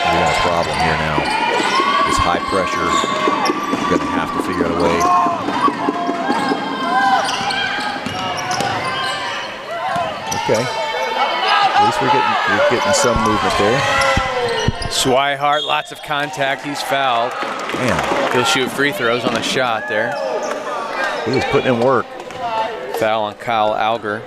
Speaker 2: We got a problem here now. This high pressure, we're going to have to figure out a way. Okay. At least we're getting some movement there.
Speaker 1: Swihart, lots of contact. He's fouled.
Speaker 2: Man.
Speaker 1: He'll shoot free throws on the shot there.
Speaker 2: He was putting in work.
Speaker 1: Foul on Kyle Alger.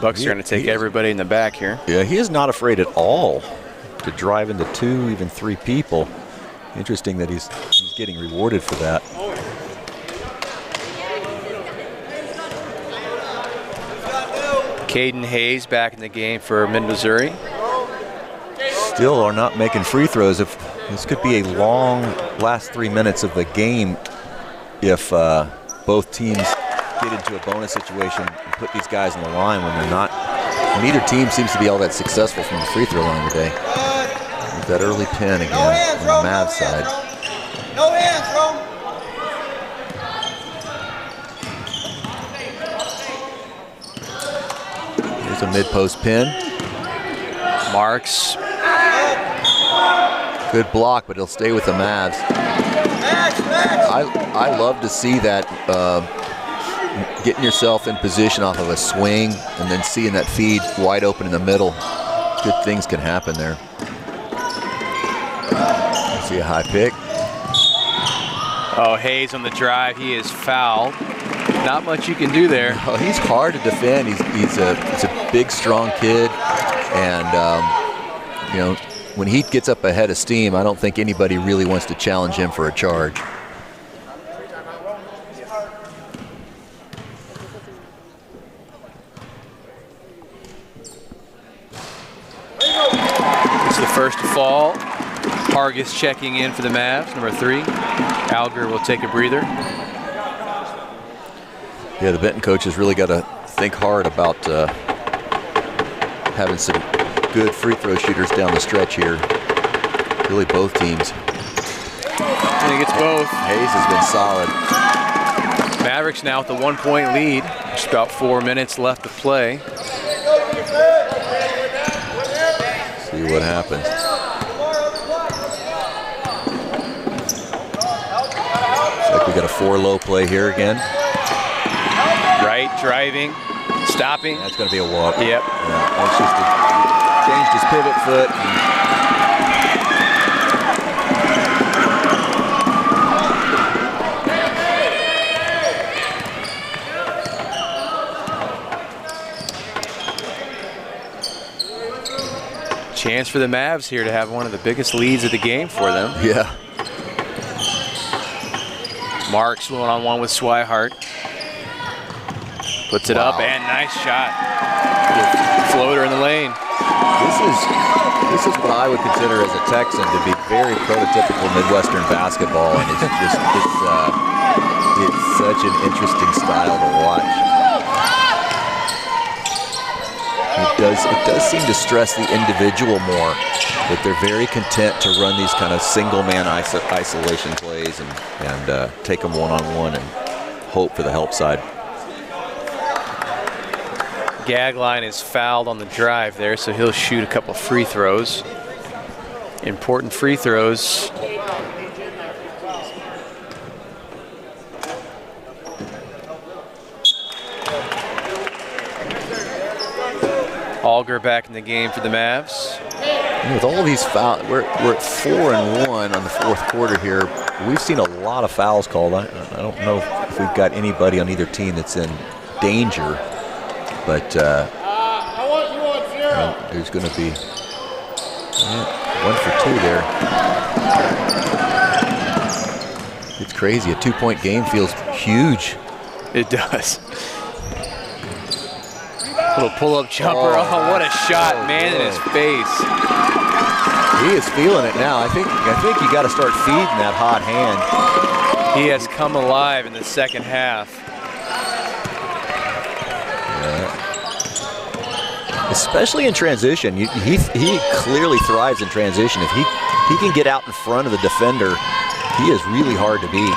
Speaker 1: Bucks are going to take everybody in the back here.
Speaker 2: Yeah, he is not afraid at all to drive into 2, even 3 people. Interesting that he's getting rewarded for that.
Speaker 1: Caden Hayes back in the game for Mid-Missouri.
Speaker 2: Still are not making free throws. If this could be a long last 3 minutes of the game if both teams get into a bonus situation and put these guys on the line when they're not. Neither team seems to be all that successful from the free throw line today. There's that early pin again on the Mavs side.
Speaker 3: No hands, Rome.
Speaker 2: Here's a mid-post pin.
Speaker 1: Marks.
Speaker 2: Good block, but he'll stay with the Mavs. I love to see that getting yourself in position off of a swing and then seeing that feed wide open in the middle. Good things can happen there. See a high pick.
Speaker 1: Oh, Hayes on the drive. He is fouled. Not much you can do there.
Speaker 2: Oh, he's hard to defend. He's a big, strong kid, and you know, when he gets up ahead of steam, I don't think anybody really wants to challenge him for a charge.
Speaker 1: It's the first to fall. Hargis checking in for the Mavs, number 3. Alger will take a breather.
Speaker 2: Yeah, the Benton coach has really got to think hard about having some good free throw shooters down the stretch here. Really both teams.
Speaker 1: I think it's both.
Speaker 2: Hayes has been solid.
Speaker 1: Mavericks now with a 1-point lead. Just about 4 minutes left to play.
Speaker 2: See what happens. Looks like we got a 4-low play here again.
Speaker 1: Right, driving, stopping.
Speaker 2: That's going to be a walk.
Speaker 1: Yep.
Speaker 2: Yeah, that's just changed his pivot foot.
Speaker 1: Chance for the Mavs here to have one of the biggest leads of the game for them.
Speaker 2: Yeah.
Speaker 1: Marks one-on-one with Swihart. Puts it up, and nice shot. Floater in the lane.
Speaker 2: This is what I would consider as a Texan to be very prototypical Midwestern basketball, and it's such an interesting style to watch. It does seem to stress the individual more, that they're very content to run these kind of single-man isolation plays and take them one-on-one and hope for the help side.
Speaker 1: Gagline is fouled on the drive there, so he'll shoot a couple free throws. Important free throws. Alger back in the game for the Mavs.
Speaker 2: With all these fouls, we're at 4-1 on the fourth quarter here. We've seen a lot of fouls called. I don't know if we've got anybody on either team that's in danger, but there's going to be 1 for 2 there. It's crazy. A 2-point game feels huge.
Speaker 1: It does. Little pull-up jumper. Oh, what a shot, man, in his face.
Speaker 2: He is feeling it now. I think you got to start feeding that hot hand.
Speaker 1: He has come alive in the second half.
Speaker 2: Yeah. Especially in transition. He clearly thrives in transition. If he can get out in front of the defender, he is really hard to beat.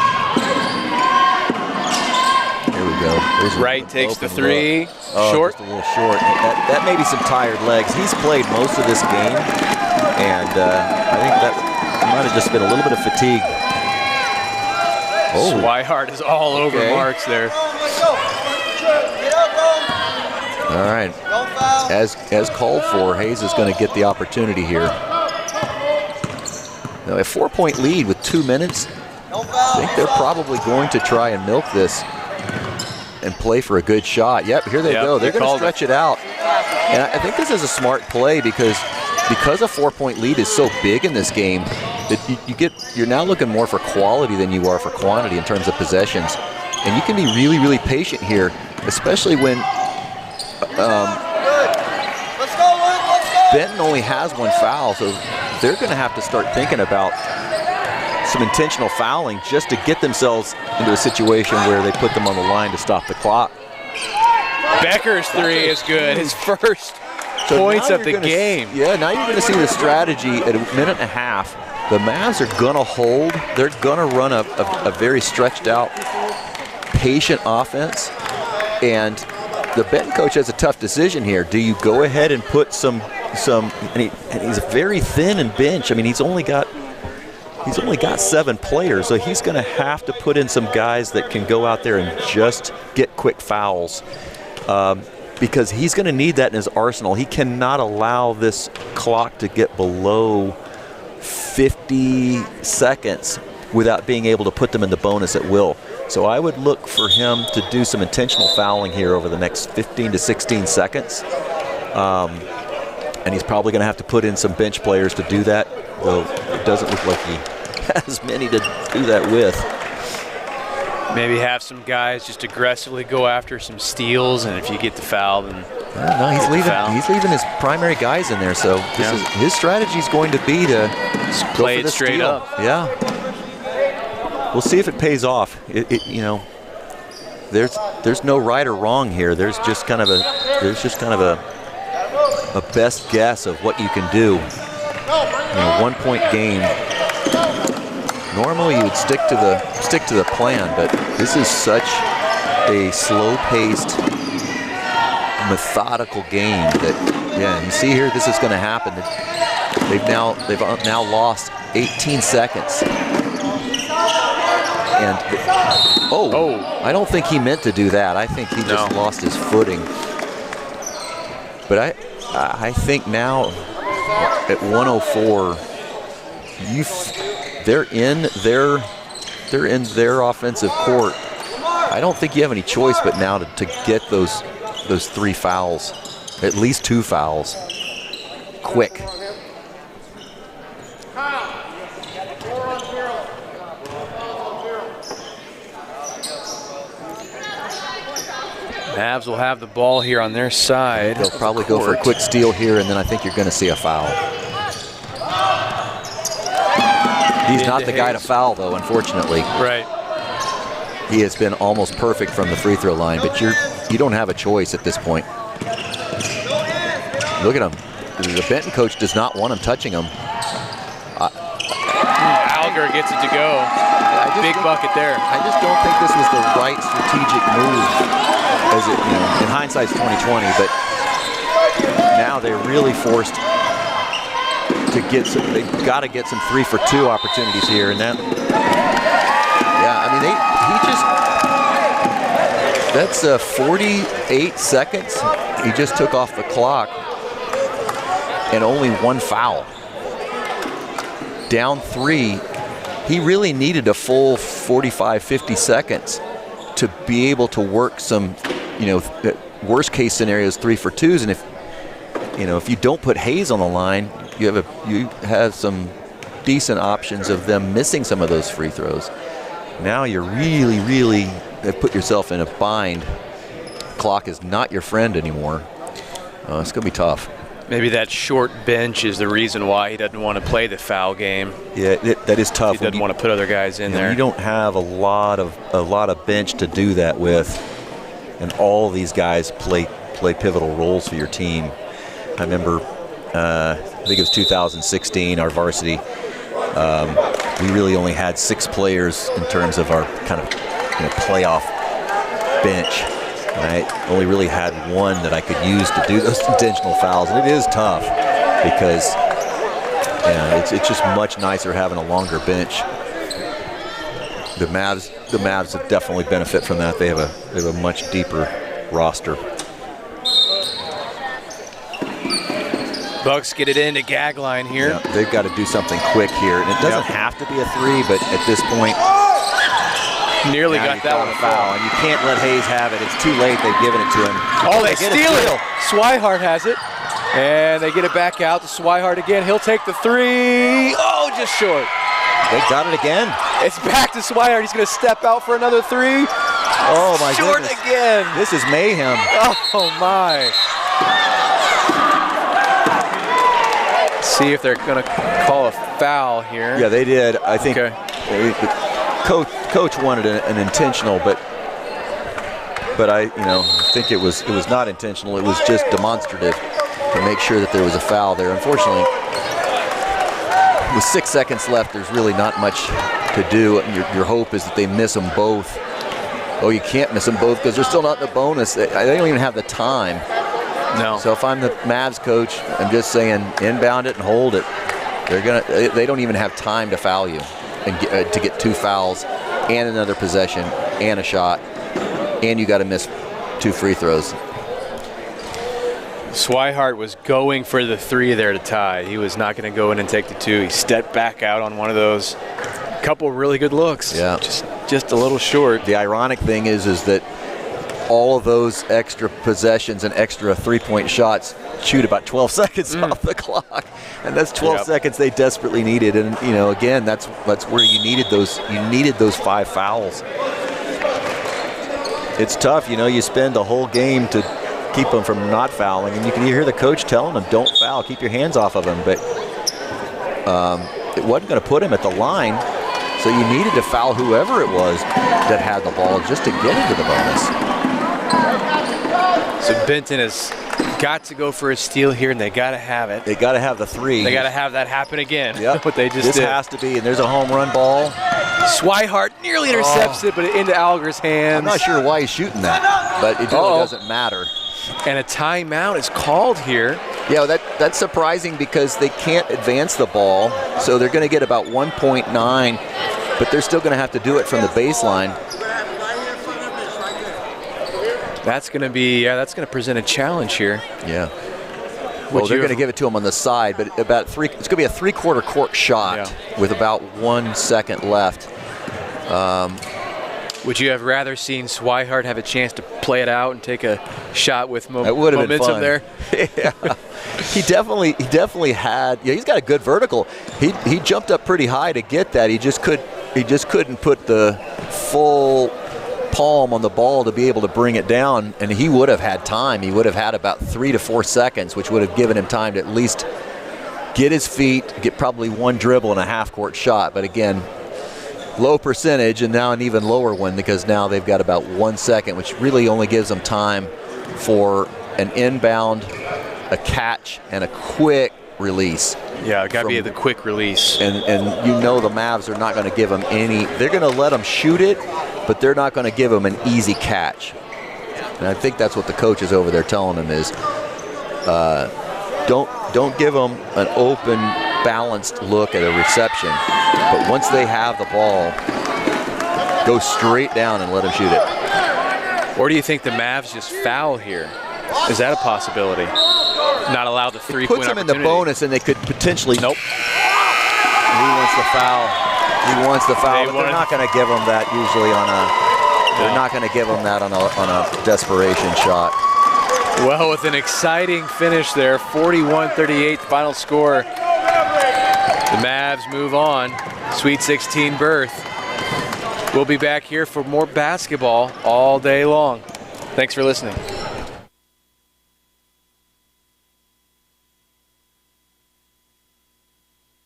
Speaker 2: There we go.
Speaker 1: Wright takes the three. Short.
Speaker 2: Just a little short. That may be some tired legs. He's played most of this game, and I think that might have just been a little bit of fatigue.
Speaker 1: Oh. Swihart is all over Marks there.
Speaker 2: All right. As called for, Hayes is going to get the opportunity here. Now, a 4-point lead with 2 minutes. I think they're probably going to try and milk this and play for a good shot. Yep, here they go. They're going to stretch it out. And I think this is a smart play because a 4-point lead is so big in this game that you're now looking more for quality than you are for quantity in terms of possessions. And you can be really, really patient here, especially when Benton only has 1 foul, so they're going to have to start thinking about some intentional fouling just to get themselves into a situation where they put them on the line to stop the clock.
Speaker 1: Becker's three is good. His first points of the game.
Speaker 2: Yeah, now you're going to see the strategy at 1.5 minutes. The Mavs are going to hold. They're going to run a very stretched out, patient offense. And the Benton coach has a tough decision here. Do you go ahead and put some and he's very thin in bench. I mean, he's only got 7 players, so he's going to have to put in some guys that can go out there and just get quick fouls because he's going to need that in his arsenal. He cannot allow this clock to get below 50 seconds without being able to put them in the bonus at will. So I would look for him to do some intentional fouling here over the next 15 to 16 seconds. And he's probably going to have to put in some bench players to do that, though it doesn't look like he has many to do that with.
Speaker 1: Maybe have some guys just aggressively go after some steals, and if you get the foul, then
Speaker 2: no, he's leaving his primary guys in there. So his strategy is going to be to
Speaker 1: just play it straight up.
Speaker 2: Yeah, we'll see if it pays off. There's no right or wrong here. There's just kind of a best guess of what you can do. 1-point game. Normally you would stick to the plan, but this is such a slow-paced, methodical game that and you see here this is going to happen. They've now lost 18 seconds. And I don't think he meant to do that. I think he just lost his footing. But I think now at 104, they're in their offensive court. I don't think you have any choice but now to get those 3 fouls, at least 2 fouls, quick.
Speaker 1: Mavs will have the ball here on their side.
Speaker 2: They'll probably go for a quick steal here, and then I think you're going to see a foul. He's not the guy to foul, though, unfortunately.
Speaker 1: Right.
Speaker 2: He has been almost perfect from the free throw line, but you don't have a choice at this point. Look at him. The Benton coach does not want him touching him.
Speaker 1: Alger gets it to go. Big bucket there.
Speaker 2: I just don't think this was the right strategic move. As it, in hindsight's 2020, but now they're really forced to get some. They've got to get some 3-for-2 opportunities here, and that. Yeah, I mean that's 48 seconds. He just took off the clock, and only one foul. Down 3. He really needed a full 45, 50 seconds to be able to work some, worst case scenarios 3-for-2s. And if you don't put Hayes on the line, you have some decent options of them missing some of those free throws. Now you're really have put yourself in a bind. Clock is not your friend anymore. It's going to be tough.
Speaker 1: Maybe that short bench is the reason why he doesn't want to play the foul game.
Speaker 2: Yeah, that is tough.
Speaker 1: He doesn't want to put other guys in there.
Speaker 2: You don't have a lot of bench to do that with, and all these guys play pivotal roles for your team. I remember, I think it was 2016, our varsity. We really only had 6 players in terms of our kind of playoff bench. And I only really had one that I could use to do those intentional fouls. And it is tough because it's just much nicer having a longer bench. The Mavs have definitely benefit from that. They have a much deeper roster.
Speaker 1: Bucks get it into gag line here.
Speaker 2: Yeah, they've got to do something quick here. And it doesn't have to be a 3, but at this point,
Speaker 1: nearly got that one
Speaker 2: a foul, and you can't let Hayes have it. It's too late. They've given it to him.
Speaker 1: Oh, they steal it. Swihart has it, and they get it back out to Swihart again. He'll take the 3. Oh, just short.
Speaker 2: They got it again.
Speaker 1: It's back to Swihart. He's going to step out for another 3.
Speaker 2: Oh, my
Speaker 1: short
Speaker 2: goodness.
Speaker 1: Again.
Speaker 2: This is mayhem.
Speaker 1: Oh, my. See if they're going to call a foul here.
Speaker 2: Yeah, they did. I think Coach wanted an intentional, but I think it was not intentional. It was just demonstrative to make sure that there was a foul there. Unfortunately, with 6 seconds left, there's really not much to do. Your hope is that they miss them both. Oh, you can't miss them both because they're still not in the bonus. They don't even have the time.
Speaker 1: No.
Speaker 2: So if I'm the Mavs coach, I'm just saying inbound it and hold it. They don't even have time to foul you and to get 2 fouls and another possession and a shot, and you got to miss 2 free throws.
Speaker 1: Swihart was going for the 3 there to tie. He was not going to go in and take the 2. He stepped back out on one of those. Couple really good looks.
Speaker 2: Yeah.
Speaker 1: Just a little short.
Speaker 2: The ironic thing is that all of those extra possessions and extra 3-point shots shoot about 12 seconds off the clock, and that's 12 seconds they desperately needed. And again, that's where you needed those 5 fouls. It's tough, you spend the whole game to keep them from not fouling, and you can hear the coach telling them, "Don't foul, keep your hands off of him." But it wasn't going to put him at the line, so you needed to foul whoever it was that had the ball just to get into the bonus.
Speaker 1: So Benton has got to go for a steal here, and they got to have it.
Speaker 2: They got to have the 3.
Speaker 1: They got to have that happen again.
Speaker 2: Yep.
Speaker 1: What they just
Speaker 2: did.
Speaker 1: This
Speaker 2: has to be, and there's a home run ball.
Speaker 1: Swihart nearly intercepts it, but into Alger's hands.
Speaker 2: I'm not sure why he's shooting that, but it really doesn't matter.
Speaker 1: And a timeout is called here.
Speaker 2: Yeah, that's surprising because they can't advance the ball, so they're going to get about 1.9, but they're still going to have to do it from the baseline.
Speaker 1: That's going to present a challenge here.
Speaker 2: Yeah. Well, they're going to give it to him on the side, but it's going to be a 3/4 court shot with about 1 second left.
Speaker 1: Would you have rather seen Swihart have a chance to play it out and take a shot with momentum
Speaker 2: been fun.
Speaker 1: there?
Speaker 2: Yeah. He definitely had. Yeah, he's got a good vertical. He jumped up pretty high to get that. He just couldn't put the full palm on the ball to be able to bring it down, and he would have had time. He would have had about 3 to 4 seconds, which would have given him time to at least get his feet, get probably one dribble and a half-court shot. But again, low percentage, and now an even lower one because now they've got about 1 second, which really only gives them time for an inbound, a catch, and a quick release.
Speaker 1: Yeah, it got to be the quick release.
Speaker 2: And you know the Mavs are not going to give them any. They're going to let them shoot it, but they're not going to give them an easy catch. And I think that's what the coaches over there telling them is, don't give them an open, balanced look at a reception. But once they have the ball, go straight down and let them shoot it.
Speaker 1: Or do you think the Mavs just foul here? Is that a possibility? Not allow the three-point
Speaker 2: opportunity. Puts them in the bonus, and they could potentially.
Speaker 1: Nope.
Speaker 2: He wants the foul. He wants the foul. But they're not going to give him that usually on a. They're not going to give him that on a desperation shot.
Speaker 1: Well, with an exciting finish there, 41-38 final score. The Mavs move on. Sweet 16 berth. We'll be back here for more basketball all day long. Thanks for listening.